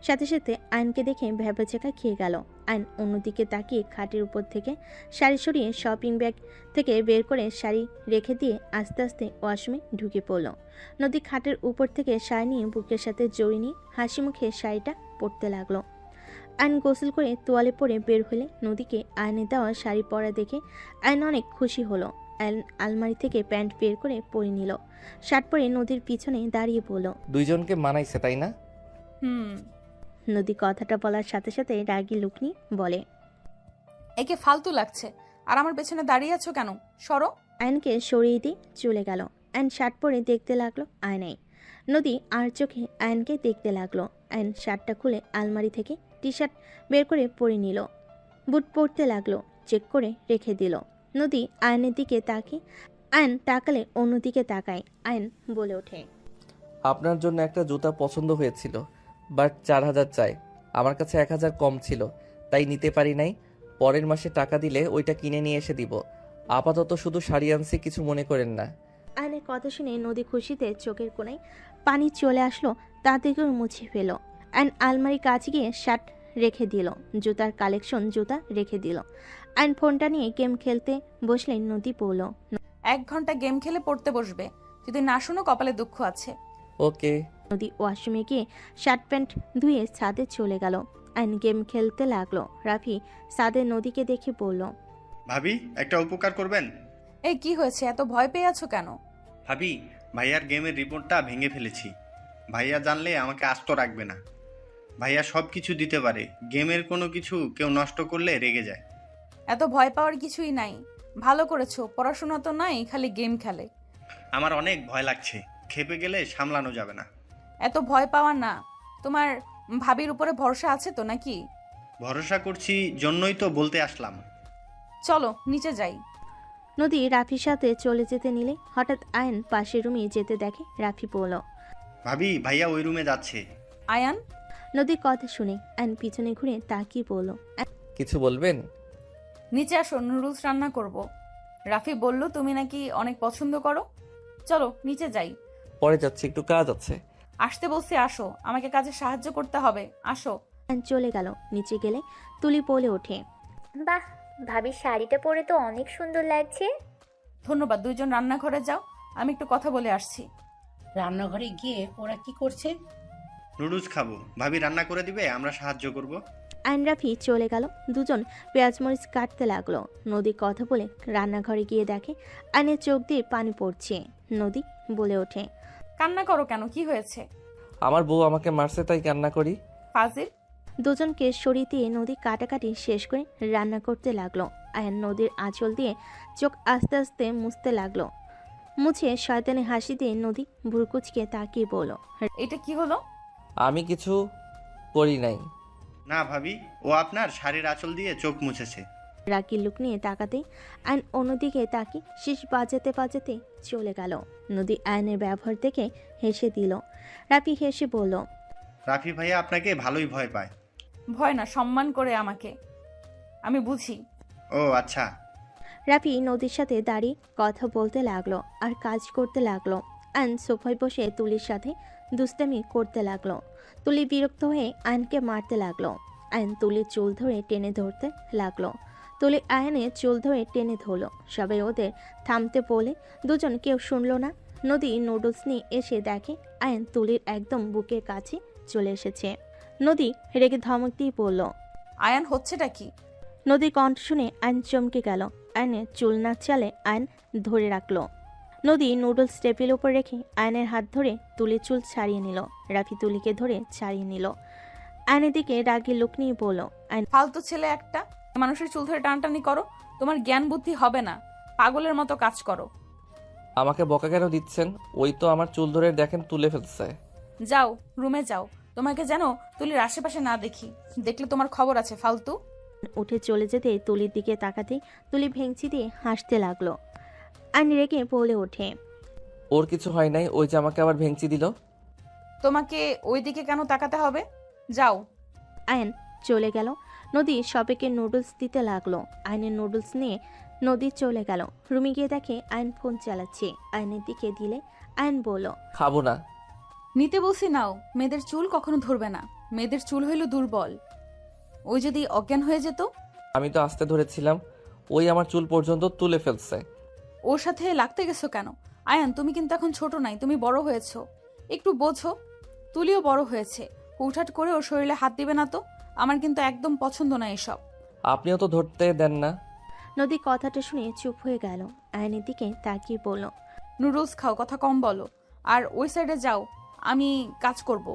সাথে সাথে আয়নকে দেখে ভ্যাবাচেকা খেয়ে গেল। আয়ন অন্যদিকে তাকিয়ে খাটের উপর থেকে শাড়ি সরিয়ে শপিং ব্যাগ থেকে বের করে শাড়ি রেখে দিয়ে আস্তে আস্তে ওয়াশরুমে ঢুকে পড়ল। নদী খাটের উপর থেকে শাড়ি নিয়ে বুকের সাথে জড়িয়ে নিয়ে হাসি মুখে শাড়িটা পরতে লাগলো। আয়ন গোসল করে তোয়ালে পরে বের হলে নদীকে আয়নের দেওয়া শাড়ি পরা দেখে আয়ন অনেক খুশি হলো। আয়ন আলমারি থেকে প্যান্ট বের করে পরে নিল। শার্ট পরে নদীর পিছনে দাঁড়িয়ে বলল, দুইজনকে মানাইছে তাই না? নদী কথাটা বলার সাথে সাথে রাগী লুক নিয়ে বলে, একে ফালতু লাগছে। আর আমার পেছনে দাঁড়িয়ে আছো কেন? সরো। আয়নকে সরিয়ে দিয়ে চলে গেল। আয়ন শার্ট পরে দেখতে লাগলো আয়নায়। নদী আর চোখে আয়নকে দেখতে লাগলো। আয়ন শার্টটা খুলে আলমারি থেকে টি শার্ট বের করে পরে নিল। বুট পরতে লাগলো, চেক করে রেখে দিল। নদী আয়নের দিকে তাকিয়ে আয়ন তাকালে অন্যদিকে তাকায়। আয়ন বলে ওঠে, আপনার জন্য একটা জুতা পছন্দ হয়েছিল, বাট 4000 চাই। আমার কাছে 1000 কম ছিল, তাই নিতে পারি নাই। পরের মাসে টাকা দিলে ওইটা কিনে নিয়ে এসে দিব। আপাতত শুধু শাড়ি আনছি, কিছু মনে করেন না। আয়নের কথা শুনে নদী খুশিতে চোখের কোণায় পানি চলে আসলো, তা থেকে মুছে ফেল। আয়ন আলমারি কাছে গিয়ে শার্ট রেখে দিল, জুতার কালেকশন জুতা রেখে দিল। আয়ন ফোনটা নিয়ে গেম খেলতে বসলে নদী পড়ল। 1 ঘন্টা গেম খেলে পড়তে বসবে। যদি না শুনো কপালে দুঃখ আছে। ওকে। নদী ওয়াশরুমে গিয়ে শার্ট প্যান্ট ধুয়ে ছাদে চলে গেল। আয়ন গেম খেলতে লাগলো। রাফি ছাদে নদীকে দেখে বলল, ভাবি একটা উপকার করবেন? এই কি হয়েছে? এত ভয় পেয়ে আছো কেন? ভাবি, ভাইয়ার গেমের রিপোর্টটা ভেঙে ফেলেছি। ভাইয়া জানলে আমাকে আস্ত রাখবে না। ভাইয়া সব কিছু দিতে পারে, গেমের কোনো কিছু কেউ নষ্ট করলে রেগে যায়। এত ভয় পাওয়ার কিছুই নাই। ভালো করেছো, পড়াশোনা তো নাই, খালি গেম খেলে। আমার অনেক ভয় লাগছে, খেপে গেলে সামলানো যাবে না। এত ভয় পাওয়ার না। তোমার ভাবির উপরে ভরসা আছে তো নাকি? ভরসা করছি জন্যই তো বলতে আসলাম। চলো নিচে যাই। নদী রাফির সাথে চলে যেতে নিলে হঠাৎ আয়ন পাশের রুমে যেতে দেখে। রাফি বলল, ভাবি, ভাইয়া ওই রুমে যাচ্ছে। আয়ান। নদীর কথা শুনে আয়ন পিছনে ঘুরে তাকিয়ে বলল, কিছু বলবেন? নিচে আসো, নুডলস রান্না করব। রাফি বলল তুমি নাকি অনেক পছন্দ করো। চলো নিচে যাই। পরে যাচ্ছি, একটু কাজ আছে। আসতে বলছি আসো, আমাকে কাজে সাহায্য করতে হবে, আসো। আয়ন চলে গেল। নিচে গেলে তুলি বলে ওঠে, বাহ, ভাবির শাড়িটা পরে তো অনেক সুন্দর লাগছে। ধন্যবাদ। দুইজন রান্নাঘরে যাও, আমি একটু কথা বলে আসছি। রান্নাঘরে গিয়ে ওরা কি করছে? নুডলস খাবো, ভাবি রান্না করে দিবে, আমরা সাহায্য করব। আয়ন রাফি চলে গেল। দুজন পেঁয়াজ মরিচ কাটতে লাগলো। নদী কথা বলে রান্নাঘরে গিয়ে দেখে আয়নের চোখ দিয়ে পানি পড়ছে। নদী বলে ওঠে, কান্না করো কেন? কি হয়েছে? আমার বউ আমাকে মারছে, তাই কান্না করি। ফাজিল। দুজনকে সরিয়ে দিয়ে নদী কাটাকাটি শেষ করে রান্না করতে লাগলো। আয়ন নদীর আঁচল দিয়ে চোখ আস্তে আস্তে মুছতে লাগলো। মুছে শয়তানে হাসি দিয়ে নদী ভুরকুচকে তাকিয়ে বলল, এটা কি হলো? আমি কিছু করি নাই। না ভাবি, ও আপনার শাড়ির আঁচল দিয়ে চোখ মুছেছে। রাগি লুক নিয়ে তাকাতে আয়ন অন্যদিকে তাকিয়ে শীষ বাজাতে বাজাতে চলে গেল। নদী আয়নের ব্যবহার দেখে হেসে দিল। রাফি হেসে বলল, রাফি ভাইয়া আপনাকে ভালোই ভয় পায়। ভয় না, সম্মান করে আমাকে। আমি বুঝি। ও আচ্ছা। রাফি নদীর সাথে দাঁড়িয়ে কথা বলতে লাগলো আর কাজ করতে লাগলো। আয়ন সোফায় বসে তুলির সাথে দুষ্টামি করতে লাগলো। তুলি বিরক্ত হয়ে আয়নকে মারতে লাগলো। আয়ন তুলির চুল ধরে টেনে ধরতে লাগলো। তুলি আয়নের চুল ধরে টেনে ধরলো। সবাই ওদের থামতে বলে দুজন কেউ শুনলো না। নদী নুডলস নিয়ে এসে দেখে আয়ন তুলির একদম বুকের কাছে চলে এসেছে। নদী রেগে ধমক দিয়ে বলল, আয়ান হচ্ছেটা কি? নদীর কণ্ঠ শুনে আয়ন চমকে গেল। আয়নের চুল না চালে আয়ন ধরে রাখলো। নদী নুডলস টেবিলের উপর রেখে আয়নের হাত ধরে তুলির চুল ছাড়িয়ে নিল। রাফি তুলিকে ধরে ছাড়িয়ে নিল। আয়নের দিকে রাগী লোক নিয়ে বলল, আয়ন ফালতু ছেলে একটা। মানুষের চুল ধরে টানটানি করো, তোমার জ্ঞান বুদ্ধি হবে না। পাগলের মতো কাজ করো। আমাকে বকা কেন দিচ্ছেন? ওই তো আমার চুল ধরে দেখেন তুলে ফেলছে। যাও রুমে যাও, তোমাকে যেন তুলির আশেপাশে না দেখি, দেখলে তোমার খবর আছে ফালতু। উঠে চলে যেতে তুলির দিকে তাকাতে তুলি ভেঙচি দিয়ে হাসতে লাগলো। আইন রেগে বলে ওঠে, ওর কিছু হয় নাই, ওই যে আমাকে আবার ভেঙচি দিল। তোমাকে ওই দিকে কেন তাকাতে হবে? যাও। আয়ন চলে গেল। নদী সবেকে নুডলস দিতে লাগলো। আয়নের নুডলস নিয়ে নদী চলে গেল। রুমে গিয়ে দেখে আয়ন ফোন চালাচ্ছে। আয়নের দিকে দিলে আয়ন বলল, খাবো না। নিতে বলছি নাও, মেয়েদের চুল কখনো ধরবে না, মেয়েদের চুল হইল দুর্বল, ওই যদি অজ্ঞান হয়ে যেত। আমি তো আস্তে ধরেছিলাম, ওই আমার চুল পর্যন্ত তুলে ফেলছে। ওর সাথে লাগতে গেছো কেন? আয়ান তুমি কিন্তু এখন ছোট নাই, তুমি বড় হয়েছো, একটু বোঝো। তুলিও বড় হয়েছে, হুটহাট করে ওর শরীরে হাত দিবে না তো। আমার কিন্তু একদম পছন্দ না এসব। আপনিও তো ধরতে দেন না। নদী কথাটা শুনে চুপ হয়ে গেল। আয়নের দিকে তাকিয়ে বলল, নুডলস খাও, কথা কম বলো, আর ওই সাইডে যাও, আমি কাজ করব।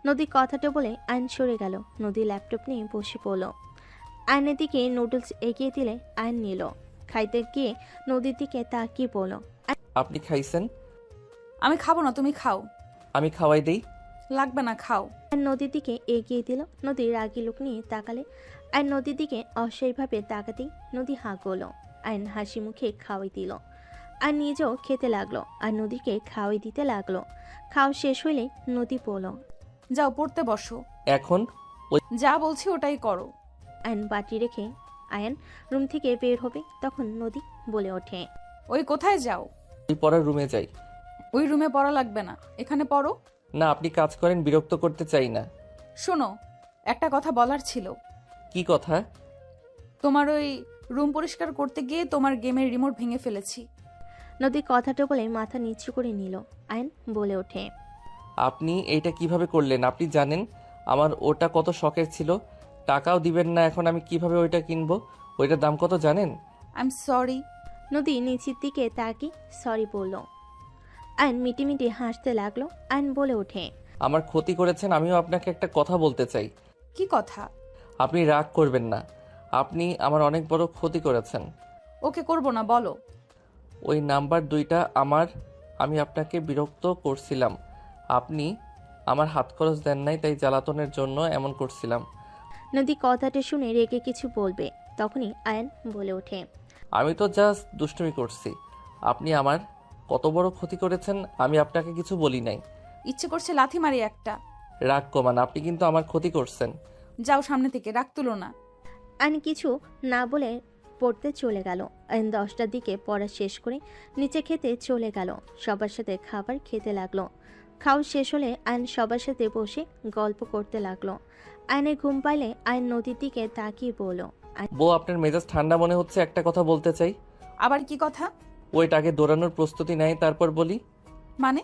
নদী কথাটা বলে আয়ন সরে গেল। নদী ল্যাপটপ নিয়ে বসে পড়ল। আয়নের দিকে নুডলস এগিয়ে দিলে আয়ন নিল। খাইতে গিয়ে নদীর দিকে তাকিয়ে বলল, আপনি খাইছেন? আমি খাবো না, তুমি খাও। আমি খাওয়াই দেই। লাগবে না, খাও। আয়ন নদীর দিকে এগিয়ে দিল। নদী রাগি লোক নিয়ে তাকালে আয়ন নদীর দিকে অস্বাভাবিকভাবে তাকাতেই নদী হাঁ করল। আয়ন হাসি মুখে খাওয়াই দিল। আর নিজেও খেতে লাগলো আর নদীকে খাওয়াই দিতে লাগলো। খাওয়া শেষ হইলে নদী বলল, যাও পড়তে বসো। এখন যা বলছি ওটাই করো। আয়ন বাটি রেখে আয়ন রুম থেকে বের হবে, তখন নদী বলে ওঠে, ওই কোথায় যাও? ওই পড়ার রুমে যাই। ওই রুমে পড়া লাগবে না, এখানে পড়ো। না, আপনি কাজ করেন, বিরক্ত করতে চাই না। শোনো, একটা কথা বলার ছিল। কি কথা? তোমার ওই রুম পরিষ্কার করতে গিয়ে তোমার গেমের রিমোট ভেঙে ফেলেছি। নদী কথাটা বলে মাথা নিচু করে নিল। আয়ন বলে ওঠে, আপনি এইটা কিভাবে করলেন? আপনি জানেন আমার ওটা কত শখের ছিল, টাকাও দিবেন না, এখন আমি কিভাবে ওইটা কিনবো? ওইটার দাম কত জানেন? I am sorry. নদী নিচের দিকে তাকি সরি বলল। আয়ন মিটিমিটি হাসতে লাগলো। আয়ন বলে ওঠে, আমার ক্ষতি করেছেন, আমিও আপনাকে একটা কথা বলতে চাই। কি কথা? আপনি রাগ করবেন না, আপনি আমার অনেক বড় ক্ষতি করেছেন। ওকে করব না, বলো। ওই নাম্বার 2টা আমি আপনাকে বিরক্ত করছিলাম, আপনি আমার হাত খরচ দেন নাই, তাই জ্বালাতনের জন্য এমন করছিলাম। নদী কথাটা শুনে রেগে কিছু বলবে, তখনই আয়ন বলে ওঠে, আমি তো জাস্ট দুষ্টুমি করছি, আপনি আমার কত বড় ক্ষতি করেছেন আমি আপনাকে কিছু বলি নাই। ইচ্ছে করছে লাথি মারি একটা। রাগ কমান, আপনি কিন্তু আমার ক্ষতি করছেন। যাও সামনে থেকে, রাগ তুলো না। আয়ন কিছু না বলে পড়তে চলে গেল। আয়ন 10টার দিকে পড়া শেষ করে নিচে খেতে চলে গেল। সবার সাথে খাবার খেতে লাগলো। খাওয়া শেষ হলে আয়ন সবার সাথে বসে গল্প করতে লাগলো। আয়নের ঘুম পাইলে আয়ন নদীর দিকে তাকিয়ে বলল, বউ, আপনার মেজাজ ঠান্ডা মনে হচ্ছে, একটা কথা বলতে চাই। আবার কি কথা? ওইটা আগে দৌড়ানোর প্রস্তুতি নেয়, তারপর বলি। মানে?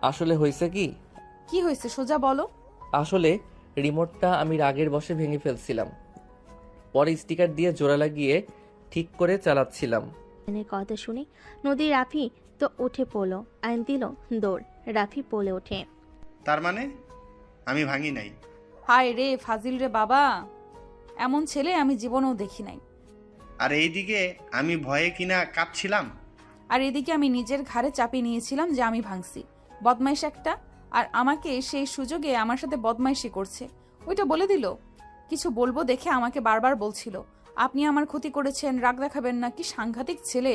আসলে হয়েছে কি? কি হয়েছে সোজা বলো। আসলে রিমোটটা আমি রাগের বশে ভেঙে ফেলছিলাম, পরে স্টিকার দিয়ে জোড়া লাগিয়ে ঠিক করে চালাচ্ছিলাম। আয়নের কথা শুনে নদী রাফি তো উঠে পড়ল। আয়ন দিল দৌড়। রাফি বলে ওঠে, তার মানে আমি ভাঙি নাই? হায় রে ফাজিল রে বাবা, এমন ছেলে আমি জীবনেও দেখি নাই। আর এইদিকে আমি ভয়ে কিনা কাঁপছিলাম, আর এদিকে আমি নিজের ঘাড়ে চাপিয়ে নিয়েছিলাম যে আমি ভাঙছি। বদমাইশ একটা। আর আমাকে সেই সুযোগে আমার সাথে বদমাইশি করছে। ওইটা বলে দিল। কিছু বলবো দেখে আমাকে বারবার বলছিল, আপনি আমার ক্ষতি করেছেন, রাগ দেখাবেন না। কি সাংঘাতিক ছেলে,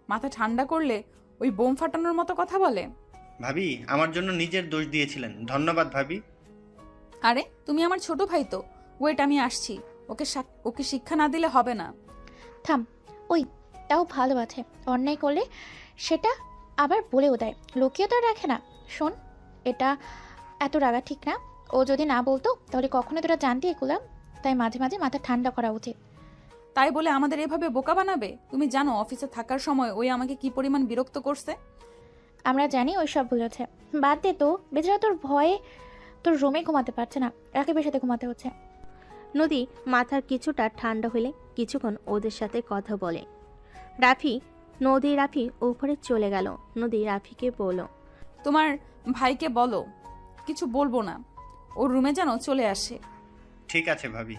মাথা ঠান্ডা করলে ওই বোম ফাটানোর মতো কথা বলে। ভাবি আমার জন্য নিজের দোষ দিয়েছিলেন, ধন্যবাদ ভাবি। আরে তুমি আমার ছোট ভাই তো। ওয়েট, আমি আসছি। ওকে শিক্ষা না দিলে হবে না। থাম, ওই তাও ভালো আছে, অন্যায় করলে সেটা আবার বলেও দেয়, লোকেও তো রাখে না। শোন, এটা এত রাগা ঠিক না। ও যদি না বলতো তাহলে কখনো তোরা জানতে এগুলাম। তাই মাঝে মাঝে মাথা ঠান্ডা করা উচিত। তাই বলে আমাদের এভাবে বোকা বানাবে? তুমি জানো অফিসে থাকার সময় ওই আমাকে কি পরিমাণ বিরক্ত করছে। আমরা জানি ওই সব বলেছে, বাদ দে তো। বেচারা তোর ভয়ে তোর রুমে ঘুমাতে পারছে না, রাকিবের সাথে ঘুমাতে হচ্ছে। নদী মাথার কিছুটা ঠান্ডা হলে কিছুক্ষণ ওদের সাথে কথা বলে। রাফি উপরে চলে গেল। নদী রাফিকে বলল, তোমার ভাইকে বলো কিছু বলবো না, ওর রুমে যেন চলে আসে। ঠিক আছে ভাবি।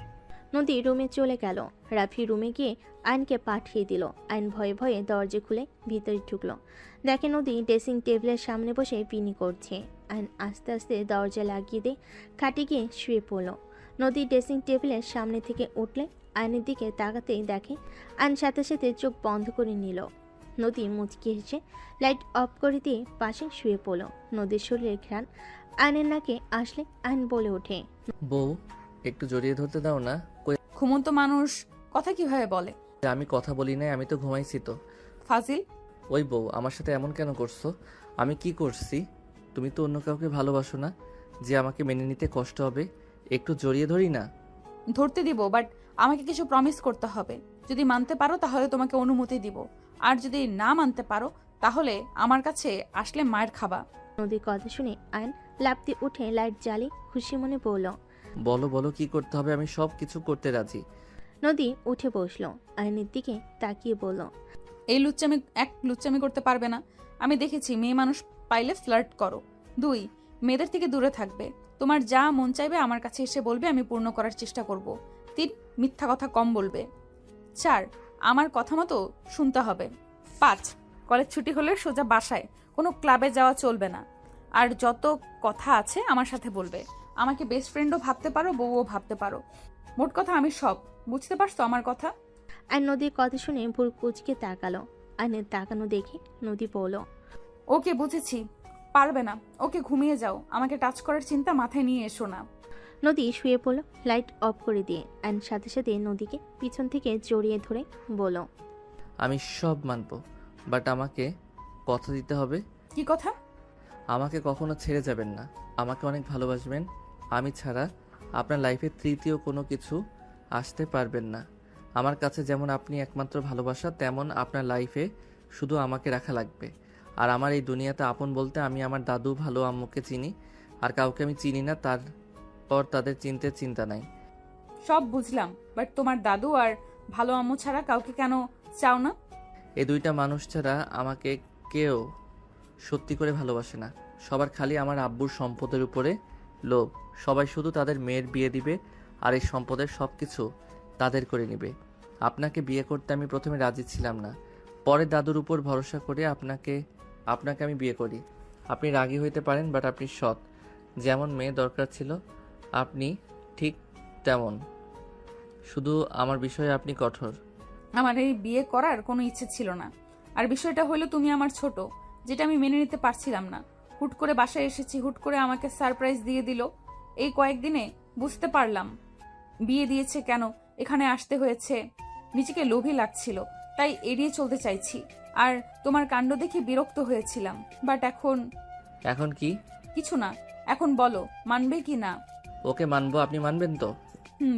নদী রুমে চলে গেল। রাফি রুমে গিয়ে আয়নকে পাঠিয়ে দিল। আয়ন ভয়ে ভয়ে দরজা খুলে ভিতরে ঢুকলো। দেখে নদী ড্রেসিং টেবিলের সামনে বসে পিনি করছে। আয়ন আস্তে আস্তে দরজা লাগিয়ে দিয়ে খাটে গিয়ে শুয়ে পড়ল। নদী ড্রেসিং টেবিলের সামনে থেকে উঠলে আয়নের দিকে তাকাতেই দেখে আয়ন সাথে সাথে চোখ বন্ধ করে নিল। নদী মুচকি হেসে লাইট অফ করে দিয়ে পাশে শুয়ে পড়ল। নদীর শরীরের ঘ্রাণ আয়নের নাকে আসলে আয়ন বলে ওঠে, বউ একটু জড়িয়ে ধরতে দাও না। কই ঘুমন্ত মানুষ কথা কিভাবে বলে? আমি কথা বলি নাই, আমি তো ঘুমাইছি তো। ফাজিল। ওই বউ আমার সাথে এমন কেন করছো? আমি কি করছি? তুমি তো অন্য কাউকে ভালোবাসো না যে আমাকে মেনে নিতে কষ্ট হবে। একটু জড়িয়ে ধরি না। ধরতে দিব, বাট আমাকে কিছু প্রমিস করতে হবে। যদি মানতে পারো তাহলে তোমাকে অনুমতি দিব, আর যদি না মানতে পারো তাহলে আমার কাছে আসলে মায়ের খাবা। নদীর কথা শুনে আয়ন লাফতে উঠে লাইট জ্বালিয়ে খুশি মনে বলল, বলো বলো কি করতে হবে, আমি সব কিছু করতে রাজি। নদী উঠে বসলো, আয়নের দিকে তাকিয়ে বলল, এই লুচ্চামি করতে পারবে না। আমি দেখেছি মেয়ে মানুষ পাইলে ফ্লার্ট করো। 2, মেয়েদের থেকে দূরে থাকবে। তোমার যা মন চাইবে আমার কাছে এসে বলবে, আমি পূর্ণ করার চেষ্টা করব। 3, মিথ্যা কথা কম বলবে। 4, আমার কথা মতো শুনতে হবে। 5, কলেজ ছুটি হলে সোজা বাসায়, কোনো ক্লাবে যাওয়া চলবে না। আর যত কথা আছে আমার সাথে বলবে। আমাকে বেস্ট ফ্রেন্ডও ভাবতে পারো, বউও ভাবতে পারো। মোট কথা আমি সব। বুঝতে পারছো আমার কথা? আর নদীর কথা শুনে ভুল কুচকে তাকালো। আয়নের তাকানো দেখে নদী বলল, ওকে বুঝেছি, পারবে না। ওকে ঘুমিয়ে যাও, আমাকে টাচ করার চিন্তা মাথায় নিয়ে এসো না। নদী শুয়ে পড়ল লাইট অফ করে দিয়ে। আয়ন সাথে সাথে নদীকে পিছন থেকে জড়িয়ে ধরে বলল, আমি সব মানবো, বাট আমাকে কথা দিতে হবে। কি কথা? আমাকে কখনো ছেড়ে যাবেন না, আমাকে অনেক ভালোবাসবেন। আমি ছাড়া আপনার লাইফে তৃতীয় কোনো কিছু আসতে পারবেন না। আমার কাছে যেমন আপনি একমাত্র ভালোবাসা, তেমন আপনার লাইফে শুধু আমাকে রাখা লাগবে। আর আমার এই দুনিয়াতে আপন বলতে আমি আমার দাদু ভালো আম্মুকে চিনি, আর কাউকে আমি চিনি না। তারপর তাদের চিন্তা নাই। সব বুঝলাম, বাট তোমার দাদু আর ভালো আম্মু ছাড়া কাউকে কেন চাও না? এই দুইটা মানুষ ছাড়া আমাকে কেউ সত্যি করে ভালোবাসে না। সবার খালি আমার আব্বুর সম্পদের উপরে লোভ। সবাই শুধু তাদের মেয়ের বিয়ে দিবে, আর এই সম্পদের সব কিছু তাদের করে নেবে। আপনাকে বিয়ে করতে আমি প্রথমে রাজি ছিলাম না, পরে দাদুর উপর ভরসা করে আপনাকে আমি বিয়ে করি। আপনি রাগী হইতে পারেন, বাট আপনি সৎ। যেমন মেয়ে দরকার ছিল আপনি ঠিক তেমন। শুধু আমার বিষয়ে আপনি কঠোর। আমার এই বিয়ে করার কোনো ইচ্ছে ছিল না। আর বিষয়টা হলো তুমি আমার ছোট, যেটা আমি মেনে নিতে পারছিলাম না। হুট করে বাসায় এসেছি, হুট করে আমাকে সারপ্রাইজ দিয়ে দিল। এই কয়েকদিনে বুঝতে পারলাম বিয়ে দিয়েছে কেন, এখানে আসতে হয়েছে। নিজেকে লোভী লাগছিল, তাই এড়িয়ে চলতে চাইছি। আর তোমার কাণ্ড দেখে বিরক্ত হয়েছিলাম, বাট এখন কি? কিছু না। এখন বলো মানবে কি না? ওকে মানবো, আপনি মানবেন তো?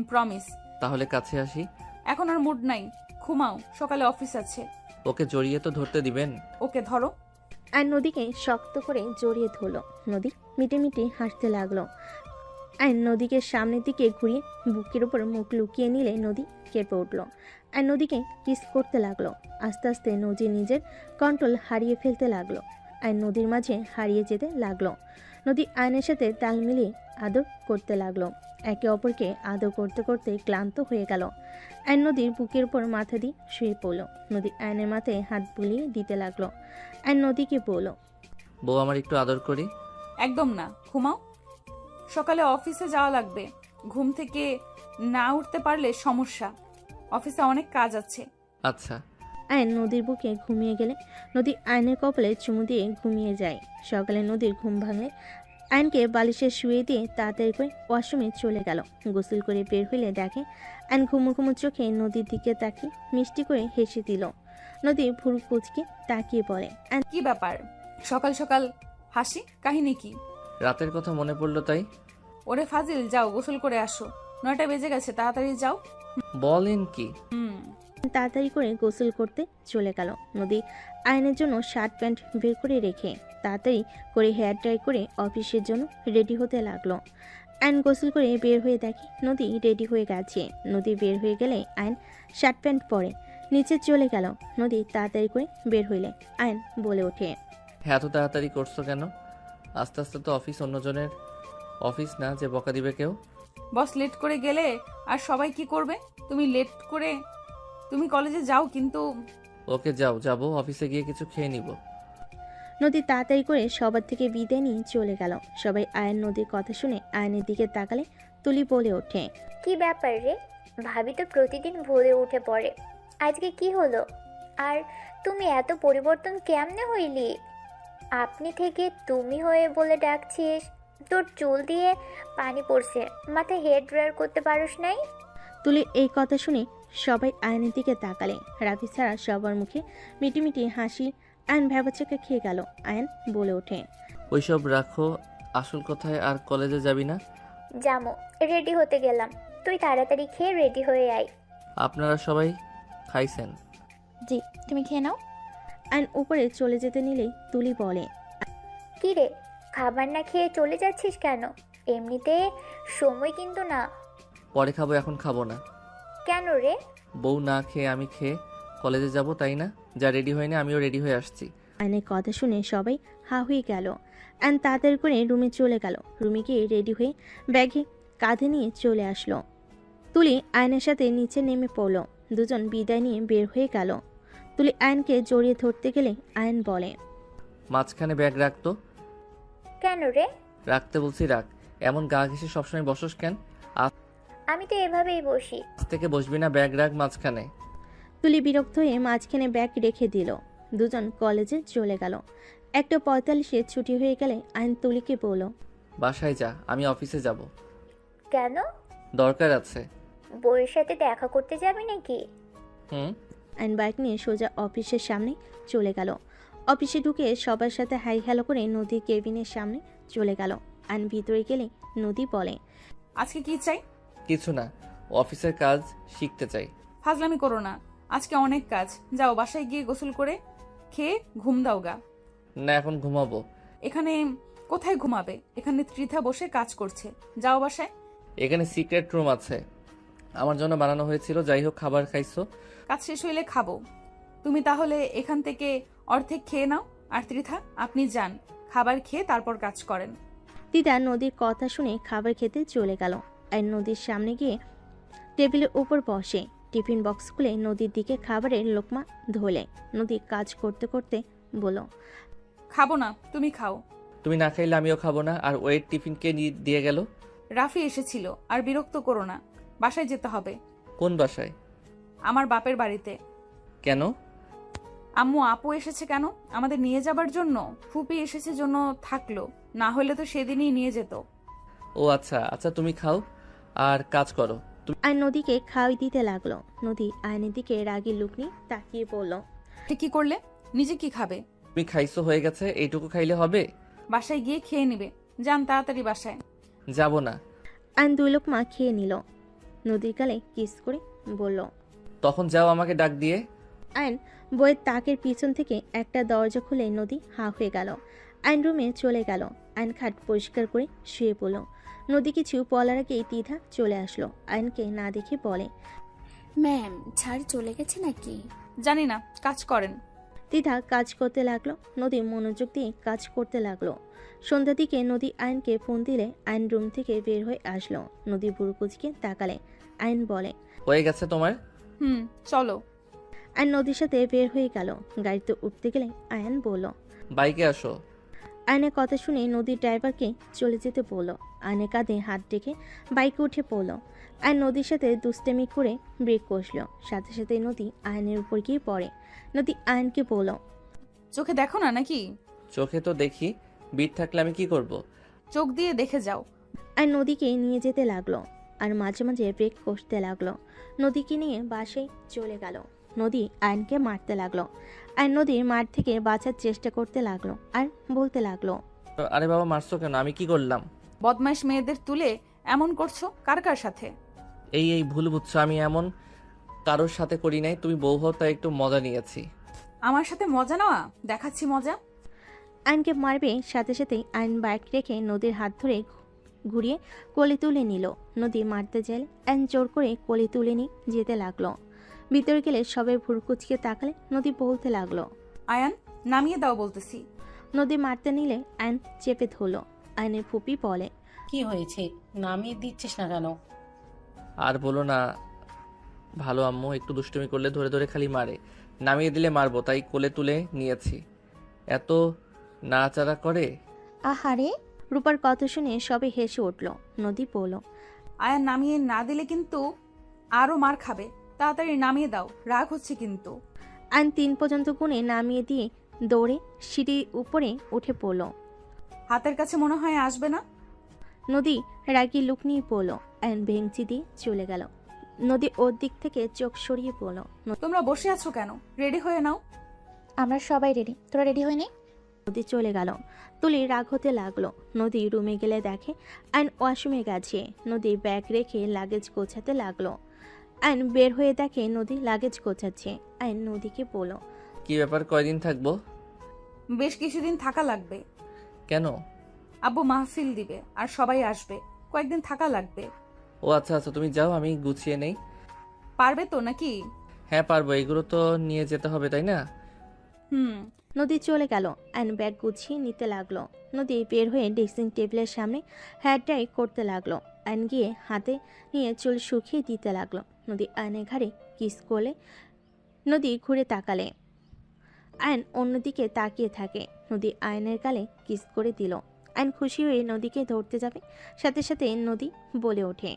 প্রমিস। তাহলে কাছে আসি। এখন আর মুড নাই, ঘুমাও, সকালে অফিস আছে। ওকে জড়িয়ে তো ধরতে দিবেন? ওকে ধরো। আর নদীকে শক্ত করে জড়িয়ে ধরলো। নদী মিটে মিটে হাসতে লাগলো। আর নদীকে সামনের দিকে ঘুরিয়ে বুকের উপর মুখ লুকিয়ে নিলে নদী কেঁপে উঠল। আর নদীকে কিস করতে লাগলো। আস্তে আস্তে নদী নিজের কন্ট্রোল হারিয়ে ফেলতে লাগলো। আর নদীর মাঝে হারিয়ে যেতে লাগলো। নদী আয়নের সাথে তাল মিলিয়ে আদর করতে লাগলো। একে অপরকে আদর করতে করতে ক্লান্ত হয়ে গেল। আয়ন নদীর বুকের উপর মাথা দিয়ে শুয়ে পড়ল। নদী আয়নের মাথায় হাত বুলিয়ে দিতে লাগলো। আয়ন নদীকে বলল, বউ আমার একটু আদর করি। একদম না, ঘুমাও, সকালে অফিসে যাওয়া লাগবে। ঘুম থেকে না উঠতে পারলে সমস্যা, অফিসে অনেক কাজ আছে। আচ্ছা। আয়ন নদীর বুকে ঘুমিয়ে গেলে নদী আয়নের কপালে চুমু দিয়ে ঘুমিয়ে যায়। সকালে নদীর ঘুম ভাঙলে আয়নকে বালিশে শুয়ে দিয়ে তাড়াতাড়ি করে ওয়াশরুমে চলে গেল। গোসল করে বের হইলে দেখে আয়ন ঘুমো ঘুমো চোখে নদীর দিকে তাকিয়ে মিষ্টি করে হেসে দিল। নদী ভুরু কুচকে তাকিয়ে পড়ে, কি ব্যাপার সকাল সকাল হাসি, কাহিনী কি? রাতের কথা মনে পড়লো তাই। ওরে ফাজিল, যাও গোসল করে আসো, 9টা বেজে গেছে, তাড়াতাড়ি যাও। বলেন কি? তাড়াতাড়ি করে গোসল করতে চলে গেল। নদী আয়নের জন্য শার্ট প্যান্ট বের করে রেখে তাড়াতাড়ি করে হেয়ার ড্রাই করে অফিসের জন্য রেডি হতে লাগলো। আয়ন গোসল করে বের হয়ে দেখে নদী রেডি হয়ে গেছে। নদী বের হয়ে গেলে আয়ন শার্ট প্যান্ট পরে নিচে চলে গেল। নদী তাড়াতাড়ি করে বের হইলে আয়ন বলে ওঠে, হ্যাঁ, এত তাড়াতাড়ি করছো কেন? আস্তে আস্তে তো অফিস, অন্যজনের অফিস না যে বকা দিবে কেউ। বস লেট করে গেলে আর সবাই কি করবে? তুমি লেট করে তুমি কলেজে যাও, কিন্তু ওকে যাও, যাবো, অফিসে গিয়ে কিছু খেয়ে নিব। নদী তাড়াতাড়ি করে সবার থেকে বিদায় নিয়ে চলে গেল। সবাই আয়ন নদীর কথা শুনে আয়নের দিকে তাকালে তুলি বলে ওঠে, কি ব্যাপার রে? ভাবি তো প্রতিদিন ভোরে উঠে পড়ে, আজকে কি হলো? আর তুমি এত পরিবর্তন কেমনে হইলি? আপনি থেকে তুমি হয়ে বলে ডাকছিস। তোর চুল দিয়ে পানি পড়ছে, মাথায় হেয়ার ড্রায়ার করতে পারোস নাই? তুলির এই কথা শুনে সবাই আয়নের দিকে তাকালে। রাফি ছাড়া সবার মুখে মিটিমিটি হাসি। আয়ন ভ্যাবাচাকা খেয়ে গেল। আয়ন বলে ওঠে, ওইসব রাখো, আসল কথায়। আর কলেজে যাবি না? জামো, রেডি হতে গেলাম। তুই তাড়াতাড়ি খেয়ে রেডি হয়ে আয়। আপনারা সবাই খাইছেন? জি, তুমি খেয়ে নাও। আয়ন উপরে চলে যেতে নিলেই তুলি বলে, কি রে, খাবার না খেয়ে চলে যাচ্ছিস কেন? এমনিতে সময় কিন্তু না। পরে খাবো, এখন খাবো না। কেন রে? বউ না খেয়ে আমি খেয়ে কলেজে যাব, তাই না? যা রেডি হয়নি, আমিও রেডি হয়ে আসছি। আয়নের কথা শুনে সবাই হা হয়ে গেল। আয়ন তাড়াতাড়ি করে রুমে চলে গেল। রুমে গিয়ে রেডি হয়ে ব্যাগে কাঁধে নিয়ে চলে আসলো। তুলি আয়নের সাথে নিচে নেমে পড়ল। দুজন বিদায় নিয়ে বের হয়ে গেল। তুলি আয়নকে জড়িয়ে ধরতে গেলে আয়ন বলে, মাঝখানে ব্যাগ রাখতো। কেন রে? রাখতে বলছি রাখ। এমন গা ঘেঁষে সবসময় বসস কেন? আজ আমি তো এভাবেই বসি। থেকে বসবি না, ব্যাগ রাখ মাঝখানে। তুলি বিরক্ত হয়ে মাঝখানে ব্যাগ রেখে দিল। দুজন কলেজে চলে গেল। 1:45 ছুটি হয়ে গেলে আয়ন তুলিকে বলল, বাসায় যা, আমি অফিসে যাব। কেন? দরকার আছে। বউয়ের সাথে দেখা করতে যাবি নাকি? হুম। আয়ন বাইক নিয়ে সোজা অফিসের সামনে চলে গেল। অফিসে ঢুকে সবার সাথে হাই হ্যালো করে নদীর কেবিনের সামনে চলে গেল। আয়ন ভিতরে গেলে নদী বলে, আজকে কি চাই? কিছু না, অফিসের কাজ শিখতে চাই। ফাজলামি করো না, আজকে অনেক কাজ। যাও বাসায় গিয়ে গোসল করে খেয়ে ঘুম দাও গা। না, এখন ঘুমাবো। এখানে কোথায় ঘুমাবে? এখানে ত্রিধা বসে কাজ করছে। যাও বাসায়। এখানে সিক্রেট রুম আছে, আমার জন্য বানানো হয়েছিল। যাই হোক, খাবার খাইছো? কাজ শেষ হইলে খাবো। তুমি তাহলে এখান থেকে অর্ধেক খেয়ে নাও। আর ত্রিধা, আপনি যান, খাবার খেয়ে তারপর কাজ করেন। দিদা নদীর কথা শুনে খাবার খেতে চলে গেল। আর নদীর সামনে গিয়ে টেবিলের উপর বসে টিফিন বক্স খুলে নদীর দিকে খাবারের লোকমা ধোলে। নদী কাজ করতে করতে বলল, খাবো না, তুমি খাও। তুমি না খাইলে আমিও খাবো না। আর ওয়েট টিফিন কে দিয়ে গেল? রাফি এসেছিল। আর বিরক্ত করো না, বাসায় যেতে হবে। কোন বাসায়? আমার বাপের বাড়িতে। কেন? আম্মু আপু এসেছে কেন? আমাদের নিয়ে যাবার জন্য। ফুপি এসেছে জন্য থাকলো, না হলে তো সেদিনই নিয়ে যেত। ও আচ্ছা আচ্ছা, তুমি খাও আর কাজ করো। আর নদীকে খাওয়াই দিতে লাগলো। নদী আয়নের দিকে রাগী লুক নিয়ে তাকিয়ে বলল, কি করলে? নিজে কি খাবে? তুমি খাইছো, হয়ে গেছে। এইটুকু খাইলে হবে? বাসায় গিয়ে খেয়ে নিবে। যান তাড়াতাড়ি বাসায়। যাব না। আয়ন 2 লোকমা খেয়ে নিল। নদীর গালে কিস করে বলল, তখন যাও আমাকে ডাক দিয়ে। আয়ন বইয়ের তাকের পিছন থেকে একটা দরজা খুলে নদী হা হয়ে গেল। আয়ন রুমে চলে গেল। আয়ন খাট পরিষ্কার করে শুয়ে পড়ল। নদী কিছু বলার আগেই দ্বিধা চলে আসলো। আয়নকে না দেখে বলে, ম্যাম ঝাড় চলে গেছে নাকি? জানি না, কাজ করেন। দ্বিধা কাজ করতে লাগলো। নদী মনোযোগ দিয়ে কাজ করতে লাগলো। সন্ধ্যার দিকে নদী আয়নকে ফোন দিলে আয়ন রুম থেকে বের হয়ে আসলো। নদী বুড়ো কুচকে তাকালে। আয়ন বলে, হয়ে গেছে তোমার? চলো। আয়ন নদীর সাথে বের হয়ে গেল। গাড়িতে উঠতে গেলে আয়ন বলল, বাইকে আসো। আয়নের কথা শুনে নদীর ড্রাইভারকে চলে যেতে বলল। আয়নের কাঁধে হাত রেখে বাইকে উঠে পড়ল। আয়ন নদীর সাথে দুষ্টামি করে ব্রেক কষল। সাথে সাথে নদী আয়নের উপর গিয়ে পড়ে। নদী আয়নকে বলল, চোখে দেখো না নাকি? চোখে তো দেখি, বিট থাকলে আমি কি করব? চোখ দিয়ে দেখে যাও। আয়ন নদীকে নিয়ে যেতে লাগলো। আর মাঝে মাঝে ব্রেক কষতে লাগলো। নদীকে নিয়ে বাসায় চলে গেল। নদী আয়নকে মারতে লাগলো। আয়ন নদীর মার থেকে বাঁচার চেষ্টা করতে লাগলো আর বলতে লাগলো, আরে বাবা, মারছো কেন? আমি কি করলাম? বদমাইশ মেয়েদের তুলে এমন করছো কার কার সাথে? এই ভুল বুঝছো, আমি এমন কারোর সাথে করি নাই। তুমি বউ হও তাই একটু মজা নিয়েছি। আমার সাথে মজা নেওয়া? দেখাচ্ছি মজা। আয়নকে মারবে সাথে সাথেই আয়ন বাইক রেখে নদীর হাত ধরে ঘুরিয়ে কোলে তুলে নিল। নদী মারতে চাইলে আয়ন জোর করে কোলে তুলে নিয়ে যেতে লাগলো। ভিতরে গেলে সবাই ভুরকুচকে তাকালে নদী বলতে লাগলো, আয়ান নামিয়ে দাও বলতেছি। নদী মারতে নিলে আয়ন চেপে ধরলো। আয়নের ফুপি বলে, কি হয়েছে, নামিয়ে দিচ্ছিস না কেন? আর বলো না, ভালো আম্মু একটু দুষ্টুমি করলে ধরে ধরে খালি মারে। নামিয়ে দিলে মারবো, তাই কোলে তুলে নিয়েছি। এত নাড়াচাড়া করে। আহারে, রূপার কথা শুনে সবে হেসে উঠল। নদী বলল, আয়ান নামিয়ে না দিলে কিন্তু আরো মার খাবে। তাড়াতাড়ি নামিয়ে দাও, রাগ হচ্ছে কিন্তু। আয়ন 3 পর্যন্ত গুনে নামিয়ে দিয়ে দৌড়ে সিঁড়ির উপরে উঠে পড়ল। হাতের কাছে মনে হয় আসবে না। নদী রাগি লুক নিয়ে পড়ল। আয়ন ভেঙচি দিয়ে চলে গেল। নদী ওর দিক থেকে চোখ সরিয়ে পড়ল। তোমরা বসে আছো কেন? রেডি হয়ে নাও। আমরা সবাই রেডি, তোরা রেডি হয়ে নে। নদী চলে গেল। তুলি রাগ হতে লাগলো। নদী রুমে গেলে দেখে আয়ন ওয়াশরুমে গেছে। নদী ব্যাগ রেখে লাগেজ গোছাতে লাগলো। আয়ন বের হয়ে দেখে নদী লাগেজ গোছাচ্ছে। আয়ন নদীকে বলল, কি ব্যাপার, কয়দিন থাকবো? বেশ কিছুদিন থাকা লাগবে। কেন? আব্বু মাহফিল দিবে আর সবাই আসবে, কয়েকদিন থাকা লাগবে। ও আচ্ছা আচ্ছা, তুমি যাও, আমি গুছিয়ে নেই। পারবে তো নাকি? হ্যাঁ পারবো, এগুলো তো নিয়ে যেতে হবে তাই না? নদী চলে গেল। আয়ন ব্যাগ গুছিয়ে নিতে লাগলো। নদী বের হয়ে ড্রেসিং টেবিলের সামনে হেয়ার ড্রাই করতে লাগলো। আয়ন গিয়ে হাতে নিয়ে চুল শুকিয়ে দিতে লাগলো। নদী আয়নের ঘাড়ে কিস করলে নদী ঘুরে তাকালে আয়ন অন্যদিকে তাকিয়ে থাকে। নদী আয়নের গালে কিস করে দিল। আয়ন খুশি হয়ে নদীকে ধরতে যাবে, সাথে সাথে নদী বলে ওঠে,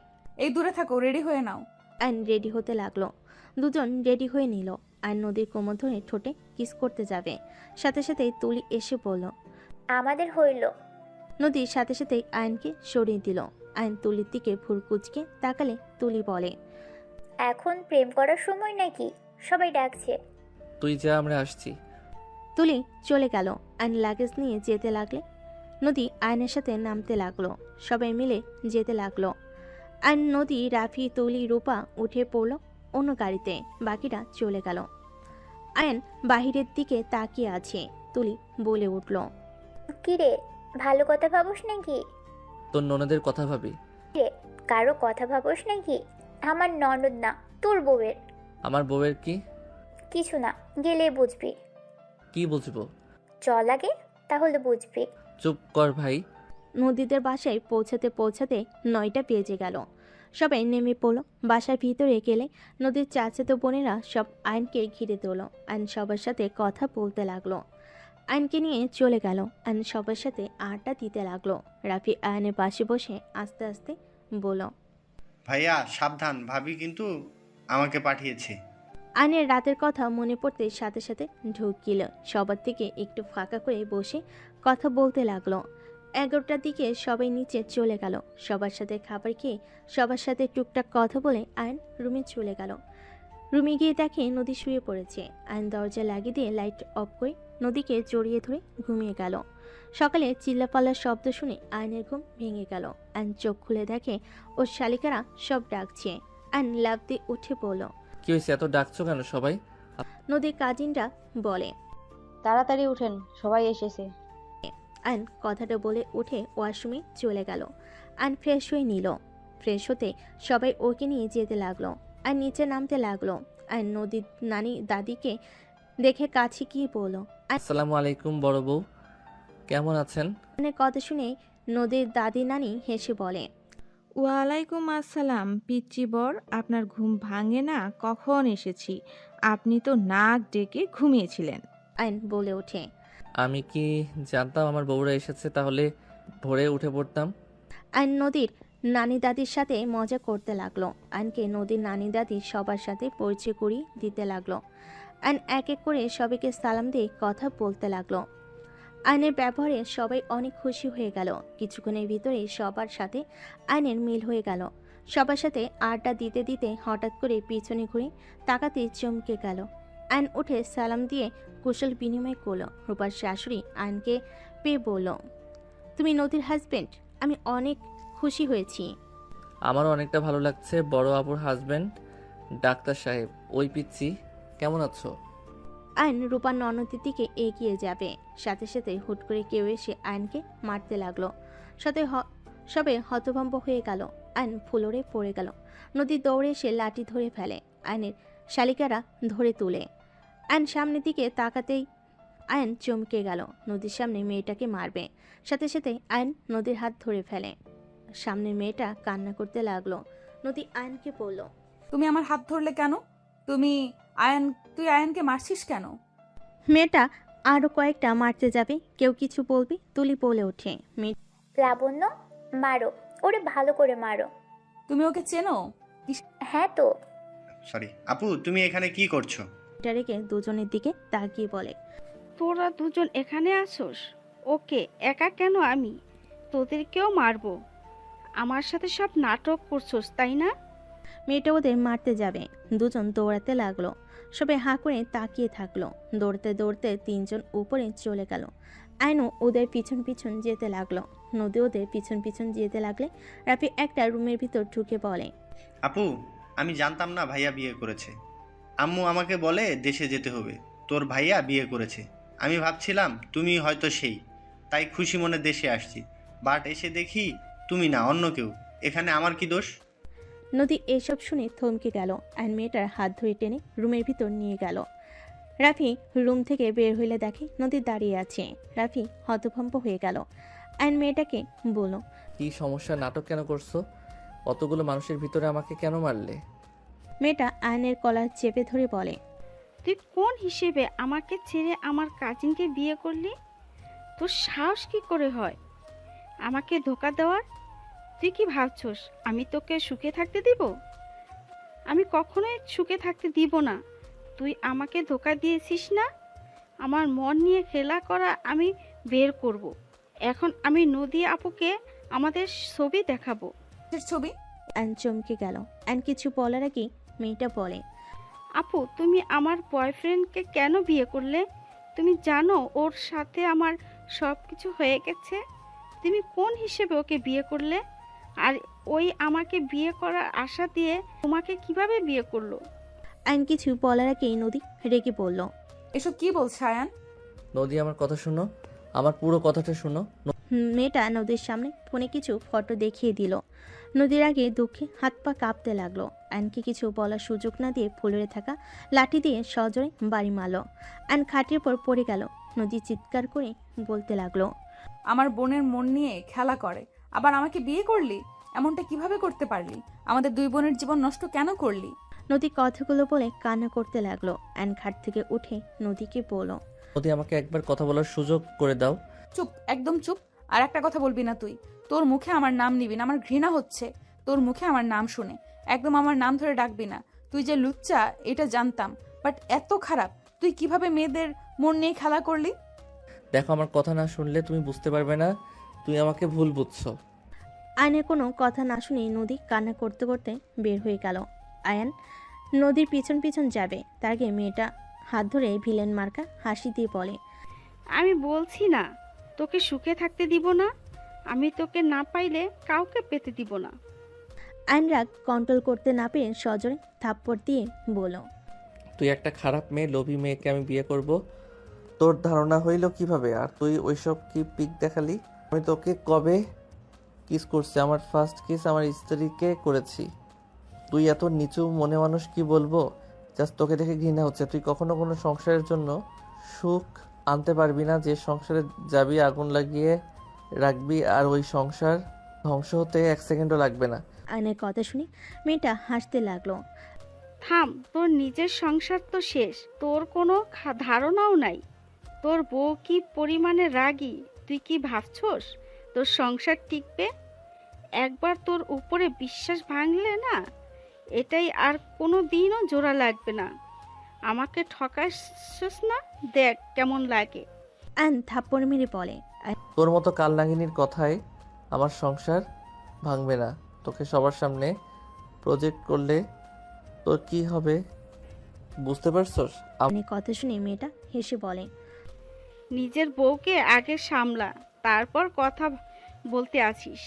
এই দূরে থাকো, রেডি হয়ে নাও। আয়ন রেডি হতে লাগলো। দুজন রেডি হয়ে নিল। আয়ন নদীর কোমর ধরে ঠোঁটে কিস করতে যাবে, সাথে সাথে তুলি এসে বলল, আমাদের হইল। নদীর সাথে সাথে আয়নকে সরিয়ে দিল। আয়ন তুলির দিকে ভুরকুচকে তাকালে তুলি বলে, এখন প্রেম করার সময় নাকি? সবাই ডাকছে। তুই যা, আমরা আসছি। তুলি চলে গেল। আয়ন লাগেজ নিয়ে যেতে লাগলে নদী আয়নের সাথে নামতে লাগলো। সবাই মিলে যেতে লাগলো। আয়ন, নদী, রাফি, তুলি, রূপা উঠে পড়ল অন্য গাড়িতে। বাকিরা চলে গেল। আয়ন বাহিরের দিকে তাকিয়ে আছে। তুলি বলে উঠল, কিরে, ভালো কথা ভাবস নাকি? তোর ননদের কথা ভাবি। কারো কথা ভাবস নাকি? আমার ননদ না, তোর বউয়ের। আমার বউয়ের কি? কিছু না, গেলে বুঝবি। কি বুঝবো? চল আগে, তাহলে বুঝবি। চুপ কর ভাই। নদীদের বাসায় পৌঁছাতে পৌঁছাতে 9টা বেজে গেল। সবাই নেমে পড়ল। বাসার ভিতরে গেলে নদীর চাচাতো বোনেরা সব আয়নকে ঘিরে তোলো। আয়ন সবার সাথে কথা বলতে লাগলো। আয়নকে নিয়ে চলে গেল। আয়ন সবার সাথে আড্ডা দিতে লাগলো। রাফি আয়নের পাশে বসে আস্তে আস্তে বলল, ভাইয়া সাবধান, ভাবি কিন্তু আমাকে পাঠিয়েছে। আয়নের রাতের কথা মনে পড়তে সাথে সাথে ঢুকিল। সবার থেকে একটু ফাঁকা করে বসে কথা বলতে লাগলো। 11টার দিকে সবাই নিচে চলে গেল। সবার সাথে খাবার খেয়ে সবার সাথে টুকটাক কথা বলে আয়ন রুমে চলে গেল। রুমে গিয়ে দেখে নদী শুয়ে পড়েছে। আয়ন দরজা লাগিয়ে দিয়ে লাইট অফ করে নদীকে জড়িয়ে ধরে ঘুমিয়ে গেল। সকালে চিল্লাপাল্লার শব্দ শুনে আয়নের ঘুম ভেঙে গেল। আয়ন চোখ খুলে দেখে ওর শালিকারা সব ডাকছে। আয়ন লাফ দিয়ে উঠে পড়ল। কি হয়েছে, এত ডাকছো কেন সবাই? নদীর কাজিনরা বলে, তাড়াতাড়ি উঠেন, সবাই এসেছে। আয়ন কথাটা বলে উঠে ওয়াশরুমে চলে গেল। আয়ন ফ্রেশ হয়ে নিল। ফ্রেশ হতে সবাই ওকে নিয়ে যেতে লাগলো। আর নিচে নামতে লাগলো। আয়ন নদীর নানি দাদিকে দেখে কাছে গিয়ে বলল, আসসালামু আলাইকুম বড় বউ, কেমন আছেন? আয়নের কথা শুনে নদীর দাদি নানি হেসে বলে, ওয়ালাইকুম আসসালাম পিচ্চি বর, আপনার ঘুম ভাঙে না? কখন এসেছি, আপনি তো নাক ডেকে ঘুমিয়েছিলেন। আয়ন বলে ওঠে, আমি কি জানতাম আমার বউরা এসেছে, তাহলে ভোরে উঠে পড়তাম। আয়ন নদীর নানি দাদির সাথে মজা করতে লাগলো। আয়নকে নদীর নানি দাদি সবার সাথে পরিচয় করিয়ে দিতে লাগলো। আয়ন এক এক করে সবাইকে সালাম দিয়ে কথা বলতে লাগলো। আয়নের ব্যবহারে সবাই অনেক খুশি হয়ে গেল। কিছুক্ষণের ভিতরে সবার সাথে আয়নের মিল হয়ে গেল। সবার সাথে আড্ডা দিতে দিতে হঠাৎ করে পিছনে ঘুরে তাকাতে চমকে গেল। আয়ন উঠে সালাম দিয়ে কুশল বিনিময় করলো। রূপার শাশুড়ি আয়নকে পেয়ে বলল, তুমি নদীর হাজবেন্ড? আমি অনেক খুশি হয়েছি। আমারও অনেকটা ভালো লাগছে। বড় আপুর হাজবেন্ড ডাক্তার সাহেব, ওই পিচ্ছি, কেমন আছো? আয়ন রূপার ননদের দিকে এগিয়ে যাবে, সাথে সাথে হুট করে কেউ এসে আয়নকে মারতে লাগলো। সাথে সবে হতভম্ব হয়ে গেল। আয়ন ফ্লোরে পড়ে গেল। নদী দৌড়ে এসে লাঠি ধরে ফেলে। আয়নের শালিকারা ধরে তুলে। আয়ন সামনের দিকে তাকাতেই আয়ন চমকে গেল। নদীর সামনে মেয়েটাকে মারবে। সাথে সাথে আয়ন নদীর হাত ধরে ফেলে। সামনের মেয়েটা কান্না করতে লাগলো। নদী আয়নকে বলল, তুমি আমার হাত ধরলে কেন? তুই আয়নকে মারছিস কেন? মেয়েটা আরও কয়েকটা মারতে যাবে, কেউ কিছু বলবে, তুলি বলে ওঠে। লাবণ্য, মারো, ওরে ভালো করে মারো। তুমি ওকে চেনো? হ্যাঁ তো। সরি আপু, তুমি এখানে কি করছো? মেয়েটা রেখে দুজনের দিকে তাকিয়ে বলে, তোরা দুজন এখানে আসোস? ওকে একা কেন? আমি তোদেরকেও মারবো। আমার সাথে সব নাটক করছোস তাই না? মেয়েটা ওদের মারতে যাবে, দুজন দৌড়াতে লাগলো। সবাই হাঁ করে তাকিয়ে থাকলো। দৌড়তে দৌড়তে তিনজন উপরে চলে গেল। আইনও ওদের পিছন পিছন যেতে লাগলো। নদী ওদের পিছন পিছন যেতে লাগলে রাফি একটা রুমের ভিতর ঢুকে বলে, আপু, আমি জানতাম না ভাইয়া বিয়ে করেছে। আম্মু আমাকে বলে দেশে যেতে হবে, তোর ভাইয়া বিয়ে করেছে। আমি ভাবছিলাম তুমি হয়তো সেই, তাই খুশি মনে দেশে আসছি। বাট এসে দেখি তুমি না, অন্য কেউ। এখানে আমার কি দোষ? নদী এসব শুনে থমকে গেল। আইন মেয়েটার হাত ধরে টেনে রুমের ভিতর নিয়ে গেল। রাফি রুম থেকে বের হইলে দেখে নদী দাঁড়িয়ে আছে। রাফি হতভম্ব হয়ে গেল। আইন মেয়েটাকে বলল, কি সমস্যা? নাটক কেন করছো? অতগুলো মানুষের ভিতরে আমাকে কেন মারলে? মেয়েটা আয়নের কলার চেপে ধরে বলে, তুই কোন হিসেবে আমাকে ছেড়ে আমার কাজিনকে বিয়ে করলি? তোর সাহস কি করে হয় আমাকে ধোকা দেওয়ার? তুই কি ভাবছস আমি তোকে সুখে থাকতে দিব? আমি কখনোই সুখে থাকতে দিব না। তুই আমাকে ধোকা দিয়েছিস না? আমার মন নিয়ে খেলা করা আমি বের করব। এখন আমি নদী আপুকে আমাদের ছবি দেখাবো। ছবি? আইন চমকে গেল। আইন কিছু বলার আগেই মেয়েটা বলে, আপু, তুমি আমার বয়ফ্রেন্ডকে কেন বিয়ে করলে? তুমি জানো ওর সাথে আমার সব কিছু হয়ে গেছে। তুমি কোন হিসেবে ওকে বিয়ে করলে? আর ওই আমাকে বিয়ে করার আশা দিয়ে তোমাকে কিভাবে বিয়ে করলো? আইন কিছু বলার আগেই নদী রেগে বলল, এসব কি বলছে আয়ান? নদী, আমার কথা শোনো, আমার পুরো কথাটা শোনো। মেয়েটা নদীর সামনে ফোনে কিছু ফটো দেখিয়ে দিল। নদীর আগে দুঃখে হাত পা কাঁপতে লাগলো। আইনকে কিছু বলার সুযোগ না দিয়ে ফুলরে থাকা লাঠি দিয়ে সজোরে বাড়ি মারল। আইন খাটের পর পড়ে গেল। নদী চিৎকার করে বলতে লাগলো, আমার বোনের মন নিয়ে খেলা করে, আবার আমাকে বিয়ে করলি? এমনটা কিভাবে করতে পারলি? আমাদের দুই বোনের জীবন নষ্ট কেন করলি? নদী কথাগুলো বলে কান্না করতে লাগলো। আইন খাট থেকে উঠে নদীকে বলল, নদী, আমাকে একবার কথা বলার সুযোগ করে দাও। চুপ, একদম চুপ। আর একটা কথা বলবি না তুই। তোর মুখে আমার নাম নিবি না, আমার ঘৃণা হচ্ছে তোর মুখে আমার নাম শুনে। একদম আমার নাম ধরে ডাকবি না। তুই যে লুচ্চা এটা জানতাম, বাট এত খারাপ তুই কিভাবে মেয়েদের মন নিয়ে খেলা করলি? দেখো, আমার কথা না শুনলে তুমি বুঝতে পারবে না, তুই আমাকে ভুল বুঝছো। আয়নের কোনো কথা না শুনে নদী কান্না করতে করতে বের হয়ে গেল। আয়ান নদীর পিছন পিছন যাবে, তার আগে মেয়েটা হাত ধরে ভিলেন মার্কা হাসি দিয়ে বলে, আমি বলছি না তোকে সুখে থাকতে দিব না। আমি তোকে না পাইলে কাউকে পেতে দিব না। আইন রাগ কন্ট্রোল করতে না পেরে সজোরে থাপ্পড় দিয়ে বলল, তুই একটা খারাপ মেয়ে, লোভী মেয়েকে আমি বিয়ে করব? তোর ধারণা হইল কিভাবে? আর তুই ওইসব কি পিক দেখালি? আমি তোকে কবে কিস করছি? আমার ফার্স্ট কিস আমার স্ত্রীকে করেছি। তুই এত নিচু মনে মানুষ, কি বলবো? জাস্ট তোকে দেখে ঘৃণা হচ্ছে। তুই কখনো কোনো সংসারের জন্য সুখ আনতে পারবি না, যে সংসারে যাবি আগুন লাগিয়ে রাখবি, আর ওই সংসার ধ্বংস হতে 1 সেকেন্ডও লাগবে না। আয়নের কথা শুনে মেয়েটা হাসতে লাগলো। থাম, তোর নিজের সংসার তো শেষ, তোর কোনো ধারণাও নাই। তোর বউ কি পরিমাণে রাগী তুই কি ভাবছস তোর সংসার টিকবে? একবার তোর উপরে বিশ্বাস ভাঙলে না, এটাই আর কোনো দিনও জোড়া লাগবে না। আমাকে ঠকাচ্ছিস না, দেখ কেমন লাগে। আইন থাপ্পড় মেরে বলে, তোর মতো কালনাগিনীর কথায় আমার সংসার ভাঙবে না। তোকে সবার সামনে প্রজেক্ট করলে তোর কি হবে বুঝতে পারছস? আইনের কথা শুনে মেয়েটা হেসে বলে, নিজের বউকে আগে সামলা, তারপর কথা বলতে আসিস।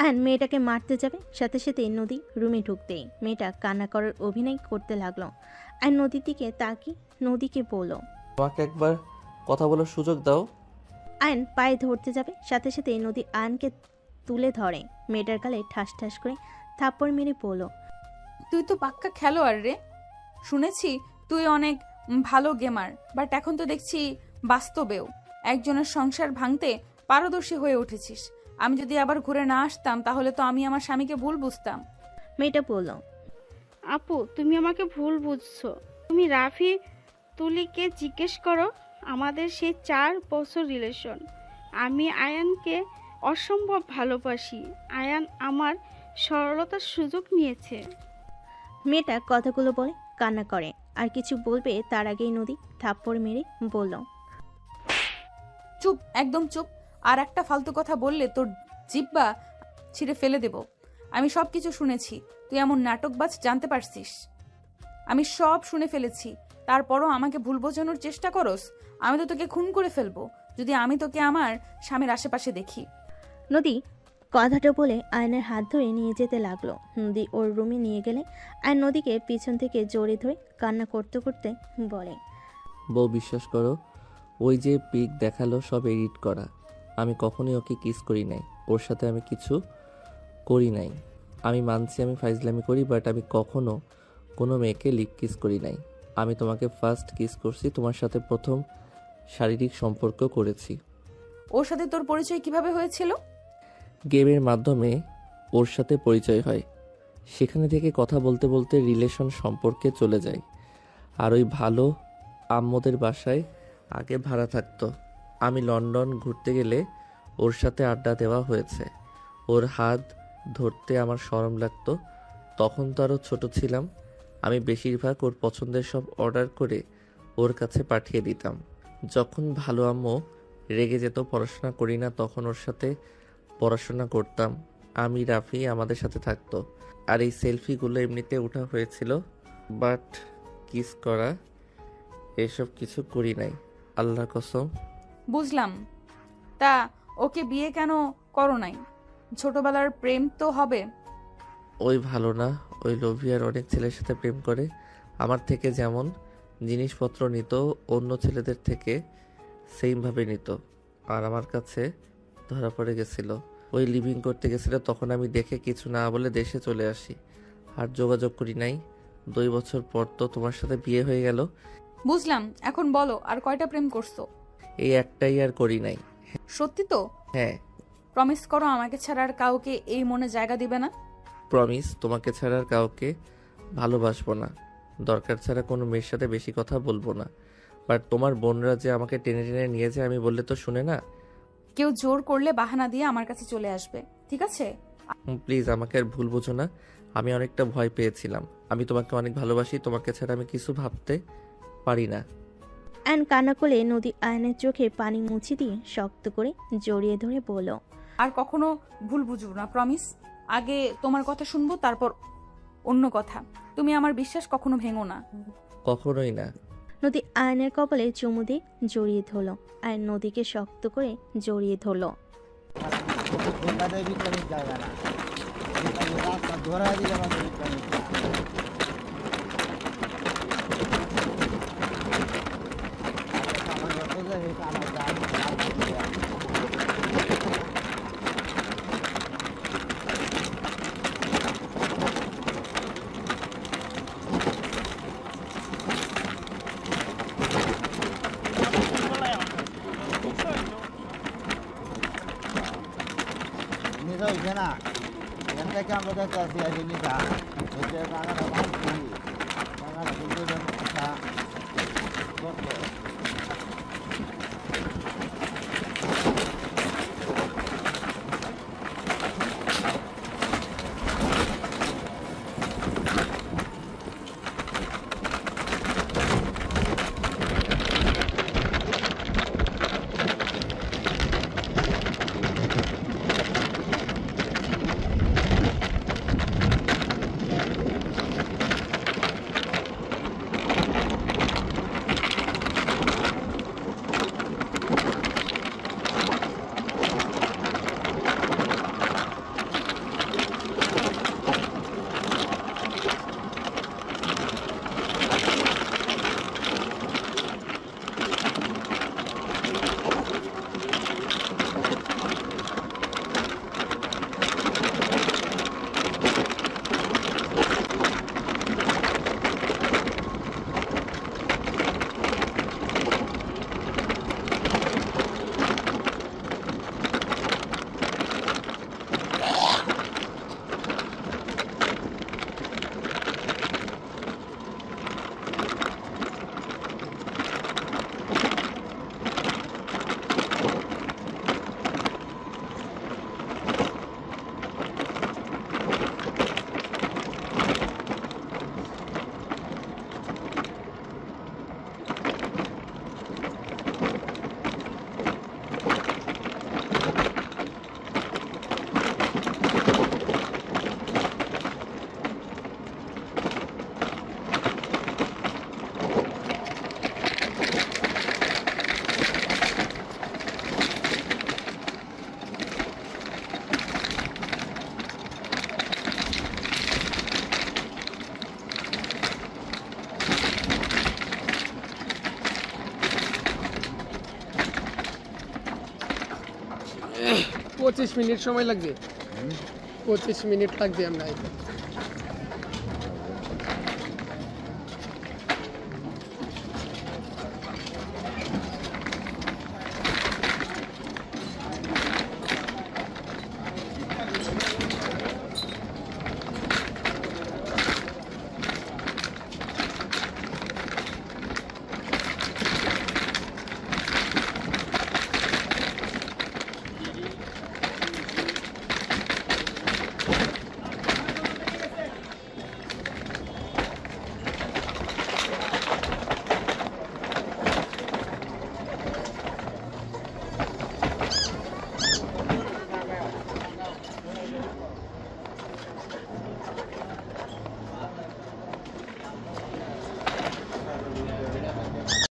আয়ন মেয়েটাকে মারতে যাবে, সাথে সাথে নদী রুমে ঢুকতেই মেয়েটা কান্না করার অভিনয় করতে লাগলো। আয়ন নদীর দিকে তাকিয়ে নদীকে বলল, আমাকে একবার কথা বলার সুযোগ দাও। আয়ন পায়ে ধরতে যাবে, সাথে সাথে নদী আয়নকে তুলে ধরে মেয়েটার গালে ঠাস ঠাস করে থাপ্পড় মেরে বলল, তুই তো পাক্কা খেলোয়াড় রে। শুনেছি তুই অনেক ভালো গেমার, বাট এখন তো দেখছি বাস্তবেও একজনের সংসার ভাঙতে পারদর্শী হয়ে উঠেছিস। আমি যদি আবার ঘুরে না আসতাম তাহলে তো আমি আমার স্বামীকে ভুল বুঝতাম। মেয়েটা বলল, আপু, তুমি আমাকে ভুল বুঝছো। তুমি রাফি তুলিকে জিজ্ঞেস করো, আমাদের সেই 4 বছর রিলেশন। আমি আয়ানকে অসম্ভব ভালোবাসি। আয়ান আমার সরলতার সুযোগ নিয়েছে। মেয়েটা কথাগুলো বলে কান্না করে, আর কিছু বলবে তার আগেই নদী থাপ্পড় মেরে বলল, চুপ, একদম চুপ। আর একটা ফালতু কথা বললে তোর জিব্বা ছিঁড়ে ফেলে দেব। আমি সব কিছু শুনেছি। তুই এমন নাটকবাজ জানতে পারছিস? আমি সব শুনে ফেলেছি, তারপরও আমাকে ভুল বোঝানোর চেষ্টা করস। আমি তো তোকে খুন করে ফেলবো যদি আমি তোকে আমার স্বামীর আশেপাশে দেখি। নদী কথাটা বলে আয়নের হাত ধরে নিয়ে যেতে লাগলো। নদী ওর রুমে নিয়ে গেলে আয়ন নদীকে পিছন থেকে জড়িয়ে ধরে কান্না করতে করতে বলে, বউ বিশ্বাস করো, ওই যে পিক দেখালো সব এডিট করা। আমি কখনোই ওকে কিস করি নাই, ওর সাথে আমি কিছু করি নাই। আমি মানছি আমি ফাইজলামি করি, বাট আমি কখনো কোনো মেয়েকে লিপ কিস করি নাই। আমি তোমাকে ফার্স্ট কিস করছি, তোমার সাথে প্রথম শারীরিক সম্পর্ক করেছি। ওর সাথে তোর পরিচয় কিভাবে হয়েছিল? গেমের মাধ্যমে ওর সাথে পরিচয় হয়, সেখানে থেকে কথা বলতে বলতে রিলেশন সম্পর্কে চলে যায়। আর ওই ভালো আম্মদের বাসায় আগে ভাড়া থাকতো। আমি লন্ডন ঘুরতে গেলে ওর সাথে আড্ডা দেওয়া হয়েছে। ওর হাত ধরতে আমার শরম লাগতো, তখন তো আরও ছোট ছিলাম। আমি বেশিরভাগ ওর পছন্দের সব অর্ডার করে ওর কাছে পাঠিয়ে দিতাম। যখন ভালো আম্মু রেগে যেত পড়াশোনা করি না, তখন ওর সাথে পড়াশোনা করতাম। আমি রাফি আমাদের সাথে থাকতো। আর এই সেলফিগুলো এমনিতে ওঠা হয়েছিল, বাট কিস করা এসব কিছু করি নাই, আল্লাহর কসম। বুঝলাম। তা ওকে বিয়ে কেন করো নাই? ছোটবেলার প্রেম তো হবে। ওই ভালো না, ওই লোভিয়ার অনেক ছেলের সাথে প্রেম করে। আমার থেকে যেমন জিনিসপত্র নিত, অন্য ছেলেদের থেকে সেমভাবে নিত। আর আমার কাছে ধরা পড়ে গেছিল। ওই লিভিং করতে গেছিল, তখন আমি দেখে কিছু না বলে দেশে চলে আসি। আর যোগাযোগ করি নাই। 2 বছর পর তো তোমার সাথে বিয়ে হয়ে গেল। বুঝলাম। এখন বলো, আর কয়টা প্রেম করছো? এই একটাই, আর করি নাই। সত্যি তো? হ্যাঁ। প্রমিস করো আমাকে ছাড়া আর কাউকে এই মনে জায়গা দিবে না। প্রমিস, তোমাকে ছাড়া আর কাউকে ভালোবাসবো না। দরকার ছাড়া কোনো মেয়ের সাথে বেশি কথা বলবো না। বাট তোমার বোনরা যে আমাকে টেনে টেনে নিয়ে যায়, আমি বললে তো শুনে না। কেউ জোর করলে বাহানা দিয়ে আমার কাছে চলে আসবে, ঠিক আছে? প্লিজ আমাকে আর ভুল বোঝো না। আমি অনেকটা ভয় পেয়েছিলাম। আমি তোমাকে অনেক ভালোবাসি, তোমাকে ছাড়া আমি কিছু ভাবতে পারি না। আয়ন কান্না করলে নদী আয়নের চোখে পানি মুছে দিয়ে শক্ত করে জড়িয়ে ধরে বলল, আর কখনো ভুল বুঝবো না, প্রমিস। আগে তোমার কথা শুনবো, তারপর অন্য কথা। তুমি আমার বিশ্বাস কখনো ভেঙো না। কখনোই না। নদী আয়নের কপালে চুমু দিয়ে জড়িয়ে ধরল। আয়ন নদীকে শক্ত করে জড়িয়ে ধরল। 25 মিনিট সময় লাগবে, 25 মিনিট লাগবে আমরা